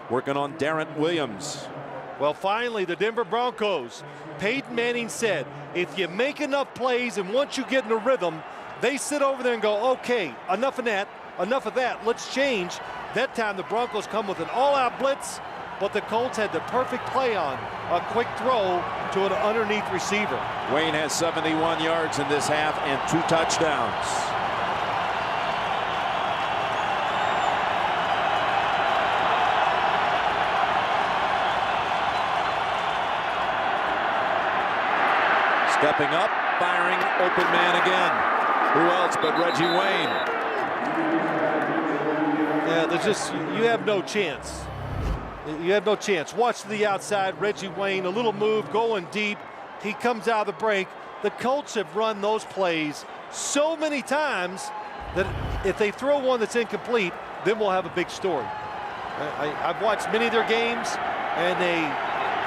working on Darren Williams. Well, finally, the Denver Broncos, Peyton Manning said, if you make enough plays and once you get in a rhythm, they sit over there and go, okay, enough of that, let's change. That time the Broncos come with an all-out blitz, but the Colts had the perfect play on, a quick throw to an underneath receiver. Wayne has 71 yards in this half and 2 touchdowns. Stepping up, firing, open man again. Who else but Reggie Wayne? Yeah, there's just, you have no chance. You have no chance. Watch to the outside, Reggie Wayne, a little move, going deep. He comes out of the break. The Colts have run those plays so many times that if they throw one that's incomplete, then we'll have a big story. I've watched many of their games, and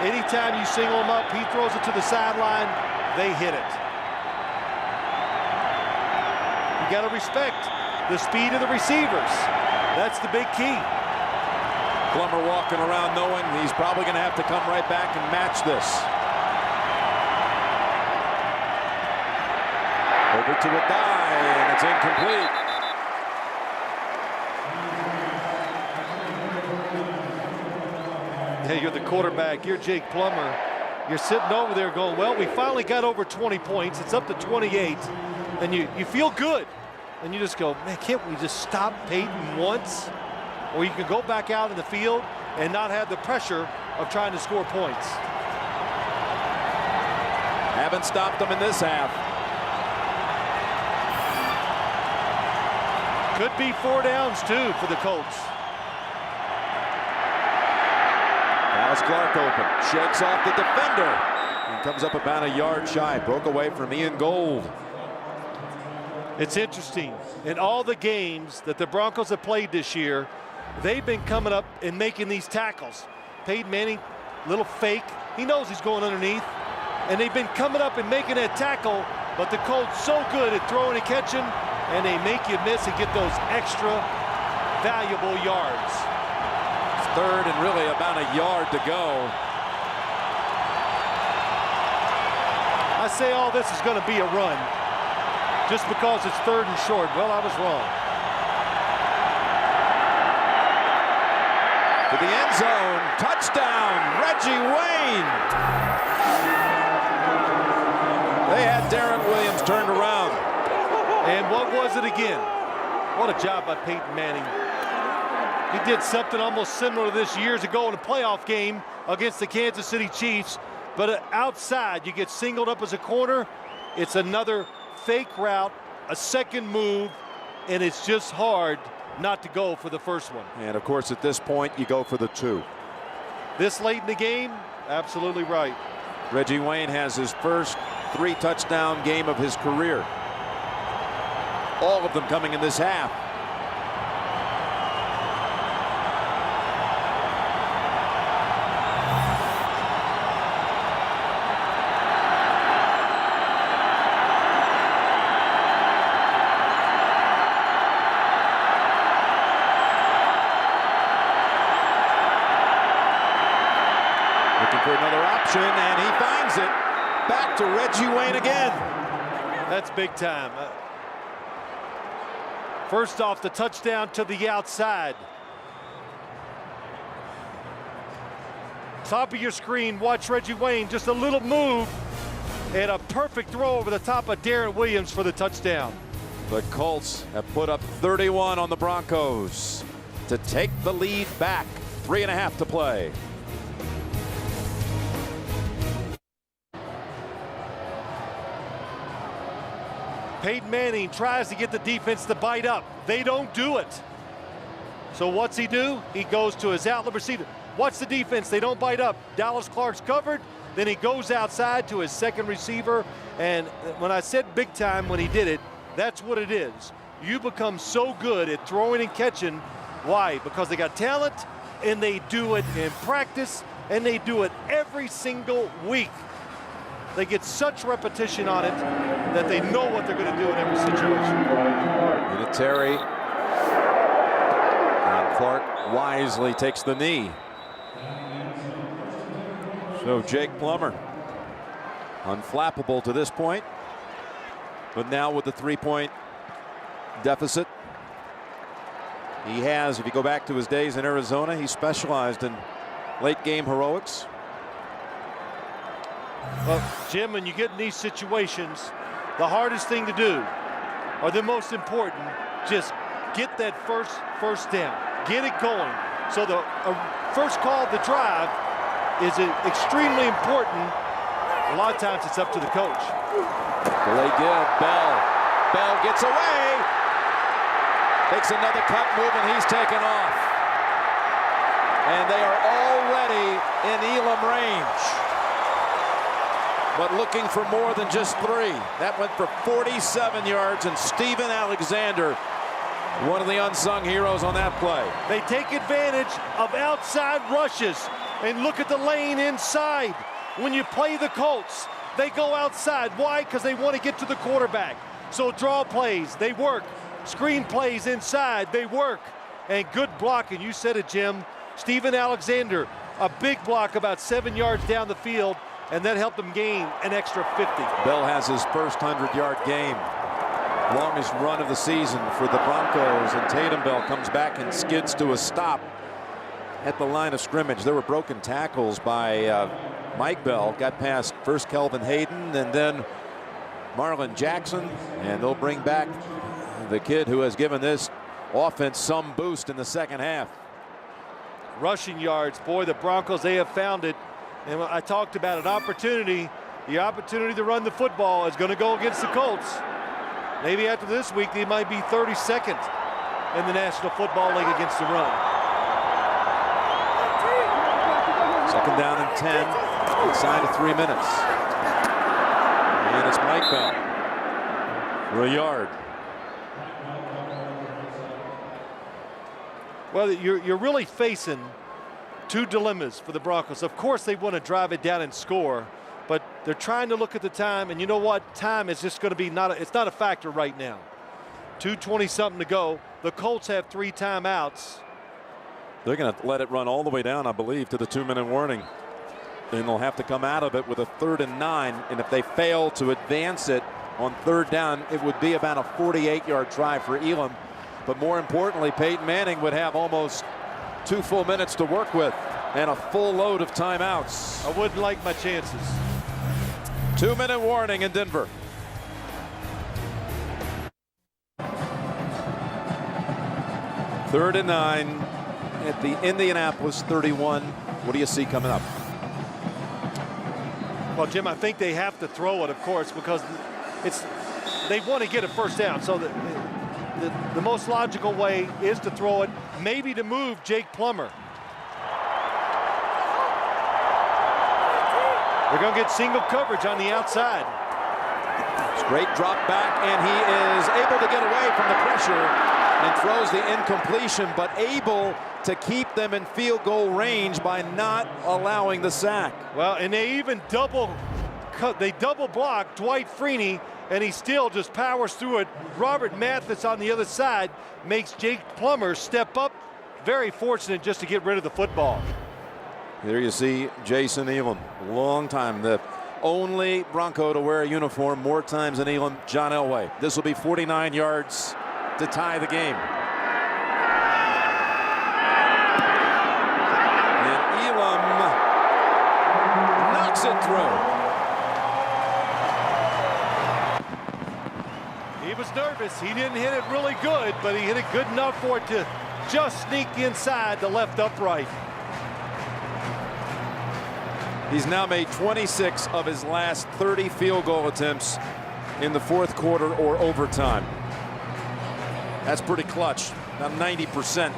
anytime you single them up, he throws it to the sideline, they hit it. You got to respect the speed of the receivers. That's the big key. Plummer walking around knowing he's probably going to have to come right back and match this. Over to Adai, and it's incomplete. Hey, you're the quarterback. You're Jake Plummer. You're sitting over there going, well, we finally got over 20 points. It's up to 28. And you feel good. And you just go, man, can't we just stop Peyton once? Or you can go back out in the field and not have the pressure of trying to score points. Haven't stopped them in this half. Could be 4 downs, too, for the Colts. Dallas Clark open, shakes off the defender, and comes up about a yard shy. Broke away from Ian Gold. It's interesting. In all the games that the Broncos have played this year, they've been coming up and making these tackles. Peyton Manning, little fake. He knows he's going underneath. And they've been coming up and making that tackle, but the Colts so good at throwing and catching, and they make you miss and get those extra valuable yards. It's 3rd and really about a yard to go. I say all this is going to be a run just because it's 3rd and short. Well, I was wrong. To the end zone, touchdown, Reggie Wayne. They had Darren Williams turned around. And what was it again? What a job by Peyton Manning. He did something almost similar to this years ago in a playoff game against the Kansas City Chiefs. But outside, you get singled up as a corner. It's another fake route, a second move, and it's just hard not to go for the first one. And of course, at this point, you go for the 2. This late in the game, absolutely right. Reggie Wayne has his first 3-touchdown game of his career. All of them coming in this half. For another option, and he finds it. Back to Reggie Wayne again. That's big time. First off, the touchdown to the outside. Top of your screen, watch Reggie Wayne, just a little move and a perfect throw over the top of Darren Williams for the touchdown. The Colts have put up 31 on the Broncos to take the lead back. 3.5 to play. Peyton Manning tries to get the defense to bite up. They don't do it. So what's he do? He goes to his outlet receiver. Watch the defense. They don't bite up. Dallas Clark's covered. Then he goes outside to his second receiver. And when I said big time when he did it, that's what it is. You become so good at throwing and catching. Why? Because they got talent, and they do it in practice, and they do it every single week. They get such repetition on it that they know what they're going to do in every situation. Terry. And Clark wisely takes the knee. So Jake Plummer, unflappable to this point, but now with the 3-point deficit. He has, if you go back to his days in Arizona, he specialized in late game heroics. Well, Jim, when you get in these situations, the hardest thing to do, or the most important, just get that first down. Get it going. So the first call of the drive is extremely important. A lot of times it's up to the coach. Delayed give. Bell gets away. Makes another cut move, and he's taken off. And they are already in Elam range. But looking for more than just 3. That went for 47 yards, and Steven Alexander, one of the unsung heroes on that play. They take advantage of outside rushes, and look at the lane inside. When you play the Colts, they go outside. Why? Because they want to get to the quarterback. So draw plays, they work. Screen plays inside, they work. And good blocking, you said it, Jim. Steven Alexander, a big block about 7 yards down the field, and that helped him gain an extra 50. Bell has his first 100-yard game. Longest run of the season for the Broncos, and Tatum Bell comes back and skids to a stop at the line of scrimmage. There were broken tackles by Mike Bell. Got past first Kelvin Hayden and then Marlon Jackson, and they'll bring back the kid who has given this offense some boost in the second half. Rushing yards, boy, the Broncos, they have found it. And I talked about an opportunity. The opportunity to run the football is going to go against the Colts. Maybe after this week, they might be 32nd in the National Football League against the run. Second down and 10, inside of 3 minutes. And it's Mike Bell for a yard. Well, you're really facing two dilemmas for the Broncos. Of course, they want to drive it down and score, but they're trying to look at the time, and you know what? Time is just going to be it's not a factor right now. 2:20-something to go. The Colts have 3 timeouts. They're going to let it run all the way down, I believe, to the 2-minute warning. Then they'll have to come out of it with a 3rd and 9, and if they fail to advance it on 3rd down, it would be about a 48-yard try for Elam. But more importantly, Peyton Manning would have almost 2 full minutes to work with and a full load of timeouts. I wouldn't like my chances. 2-minute warning in Denver. Third and 9 at the Indianapolis 31. What do you see coming up? Well, Jim, I think they have to throw it, of course, because they want to get a first down. So the most logical way is to throw it, maybe to move Jake Plummer. They're going to get single coverage on the outside. Great drop back, and he is able to get away from the pressure and throws the incompletion, but able to keep them in field goal range by not allowing the sack. Well, and they even double block Dwight Freeney, and he still just powers through it. Robert Mathis on the other side makes Jake Plummer step up. Very fortunate just to get rid of the football. There you see Jason Elam, long time, the only Bronco to wear a uniform more times than Elam, John Elway. This will be 49 yards to tie the game. And Elam knocks it through. He was nervous. He didn't hit it really good, but he hit it good enough for it to just sneak inside the left upright. He's now made 26 of his last 30 field goal attempts in the fourth quarter or overtime. That's pretty clutch, about 90%.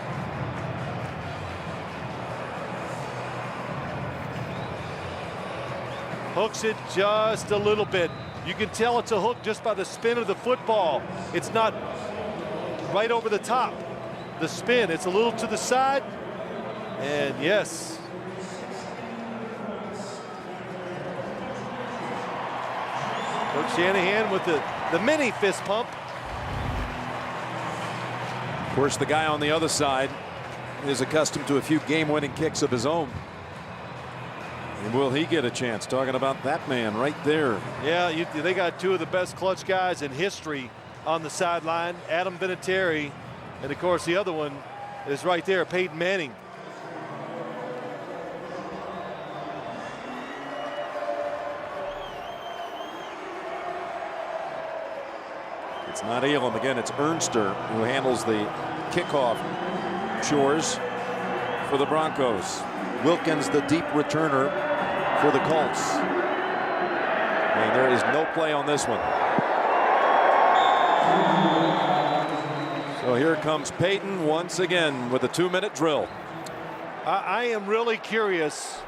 Hooks it just a little bit. You can tell it's a hook just by the spin of the football. It's not right over the top. The spin, it's a little to the side. And yes. Coach Shanahan with the mini fist pump. Of course, the guy on the other side is accustomed to a few game-winning kicks of his own. And will he get a chance? Talking about that man right there. Yeah, they got two of the best clutch guys in history on the sideline, Adam Vinatieri, and of course the other one is right there, Peyton Manning. It's not Elam again, it's Ernster who handles the kickoff chores for the Broncos. Wilkins, the deep returner for the Colts. And there is no play on this one. So here comes Peyton once again with a 2-minute drill. I am really curious,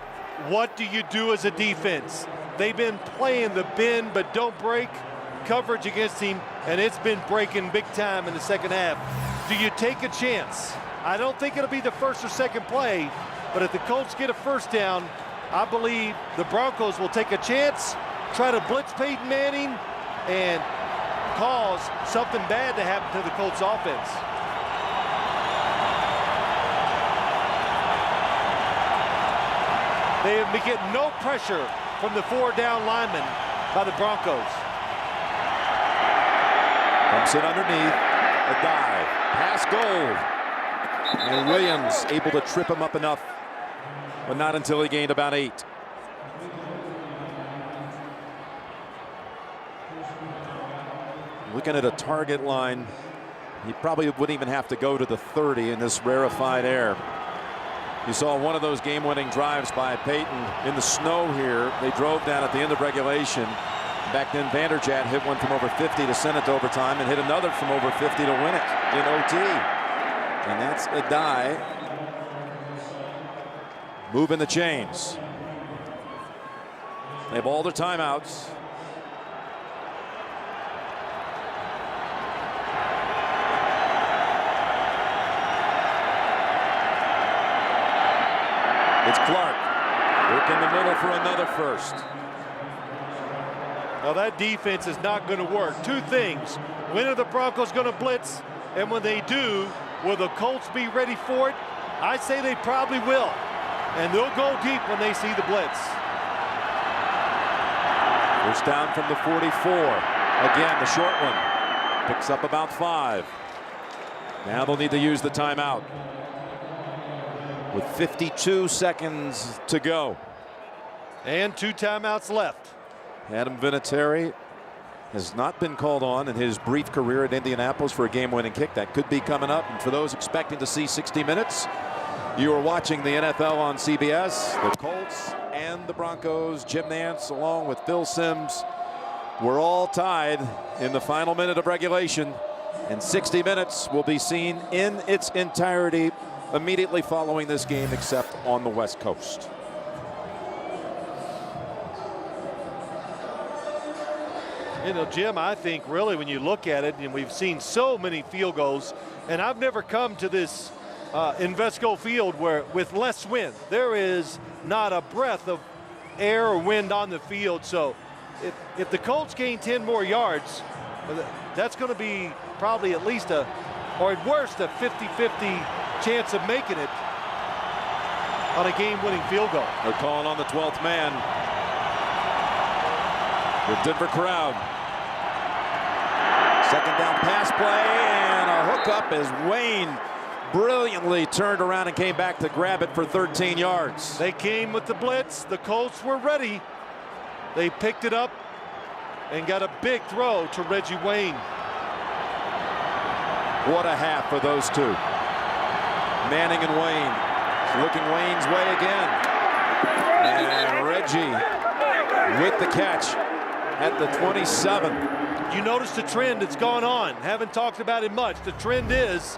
what do you do as a defense? They've been playing the bend but don't break coverage against him, and it's been breaking big time in the second half. Do you take a chance? I don't think it'll be the first or second play, but if the Colts get a first down, I believe the Broncos will take a chance, try to blitz Peyton Manning, and cause something bad to happen to the Colts offense. They have been getting no pressure from the 4-down linemen by the Broncos. Pumps it underneath, a dive, pass gold. And Williams able to trip him up enough, but not until he gained about 8. Looking at a target line, he probably wouldn't even have to go to the 30 in this rarefied air. You saw one of those game-winning drives by Peyton in the snow here. They drove down at the end of regulation. Back then, Vanderjagt hit one from over 50 to send it to overtime and hit another from over 50 to win it in OT. And that's a die. Moving the chains. They have all their timeouts. It's Clark. Work in the middle for another first. Now that defense is not going to work. Two things. When are the Broncos going to blitz? And when they do, will the Colts be ready for it? I say they probably will. And they'll go deep when they see the blitz. First down from the 44. Again, the short one. Picks up about 5. Now they'll need to use the timeout. With 52 seconds to go. And 2 timeouts left. Adam Vinatieri has not been called on in his brief career at Indianapolis for a game-winning kick. That could be coming up. And for those expecting to see 60 minutes, you are watching the NFL on CBS. The Colts and the Broncos, Jim Nantz along with Phil Simms, were all tied in the final minute of regulation And 60 Minutes will be seen in its entirety immediately following this game, except on the West Coast. You know, Jim, I think really when you look at it, and we've seen so many field goals, and I've never come to this Invesco Field where with less wind, there is not a breath of air or wind on the field. So if the Colts gain 10 more yards, that's going to be probably at least or at worst, a 50-50 chance of making it on a game-winning field goal. They're calling on the 12th man. The Denver crowd. Second down pass play and a hookup as Wayne brilliantly turned around and came back to grab it for 13 yards. They came with the blitz. The Colts were ready. They picked it up and got a big throw to Reggie Wayne. What a half for those two. Manning and Wayne. Looking Wayne's way again. And Reggie with the catch at the 27. You notice the trend that's gone on. Haven't talked about it much. The trend is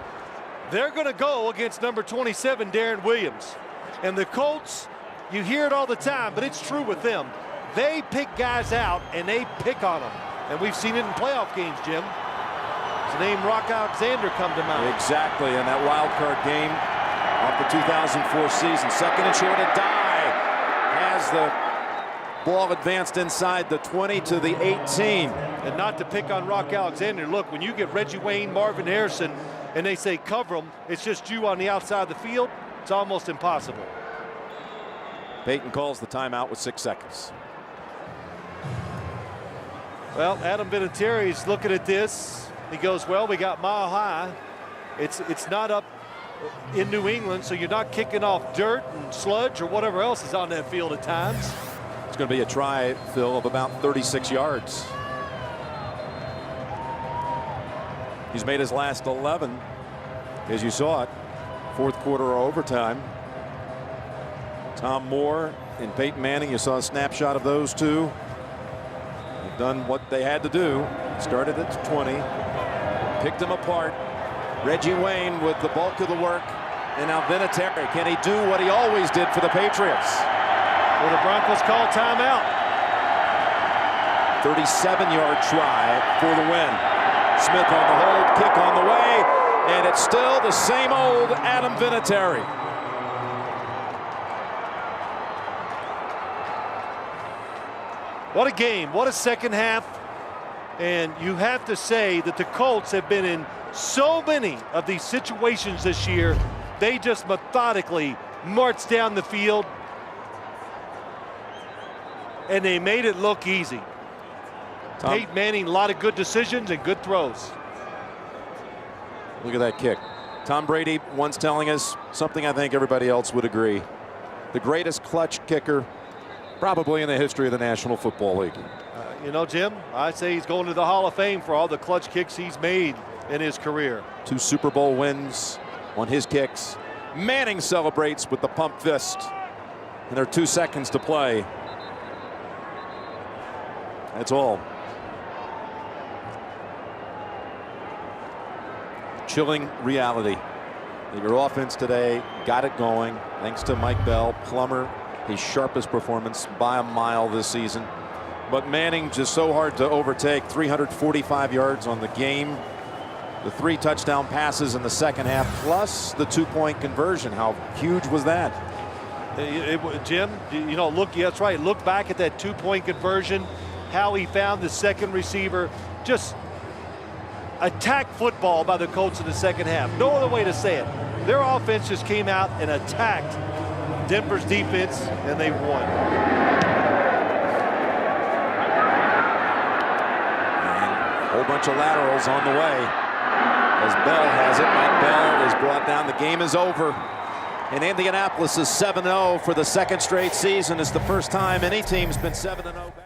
they're going to go against number 27, Darren Williams. And the Colts, you hear it all the time, but it's true with them. They pick guys out and they pick on them. And we've seen it in playoff games, Jim. His name, Rock Alexander, come to mind. Exactly, in that wild card game of the 2004 season. Second and short, a dive. Has the ball advanced inside the 20 to the 18. And not to pick on Rock Alexander. Look, when you get Reggie Wayne, Marvin Harrison, and they say cover them, it's just you on the outside of the field. It's almost impossible. Peyton calls the timeout with 6 seconds. Well, Adam Vinatieri's looking at this. He goes, well, we got Mile High. It's not up in New England, so you're not kicking off dirt and sludge or whatever else is on that field at times. It's going to be a try, Phil, of about 36 yards. He's made his last 11, as you saw it, fourth quarter or overtime. Tom Moore and Peyton Manning, you saw a snapshot of those two. They've done what they had to do. Started at 20, picked them apart. Reggie Wayne with the bulk of the work, and now Vinatieri. Can he do what he always did for the Patriots? Well, the Broncos call timeout. 37-yard try for the win. Smith on the hold, kick on the way, and it's still the same old Adam Vinatieri. What a game, what a second half. And you have to say that the Colts have been in so many of these situations this year. They just methodically marched down the field, and they made it look easy. Peyton Manning, a lot of good decisions and good throws. Look at that kick. Tom Brady once telling us something I think everybody else would agree. The greatest clutch kicker probably in the history of the National Football League. You know, Jim, I'd say he's going to the Hall of Fame for all the clutch kicks he's made in his career. 2 Super Bowl wins on his kicks. Manning celebrates with the pump fist. And there are 2 seconds to play. That's all. Chilling reality that your offense today got it going thanks to Mike Bell. Plummer, his sharpest performance by a mile this season. But Manning just so hard to overtake. 345 yards on the game. The 3 touchdown passes in the second half, plus the 2-point conversion. How huge was that? Jim, you know, look, that's right. Look back at that 2-point conversion, how he found the second receiver. Just attack football by the Colts in the second half. No other way to say it. Their offense just came out and attacked Denver's defense, and they won. Whole bunch of laterals on the way. As Bell has it, Mike Bell is brought down. The game is over. And Indianapolis is 7-0 for the second straight season. It's the first time any team's been 7-0 back.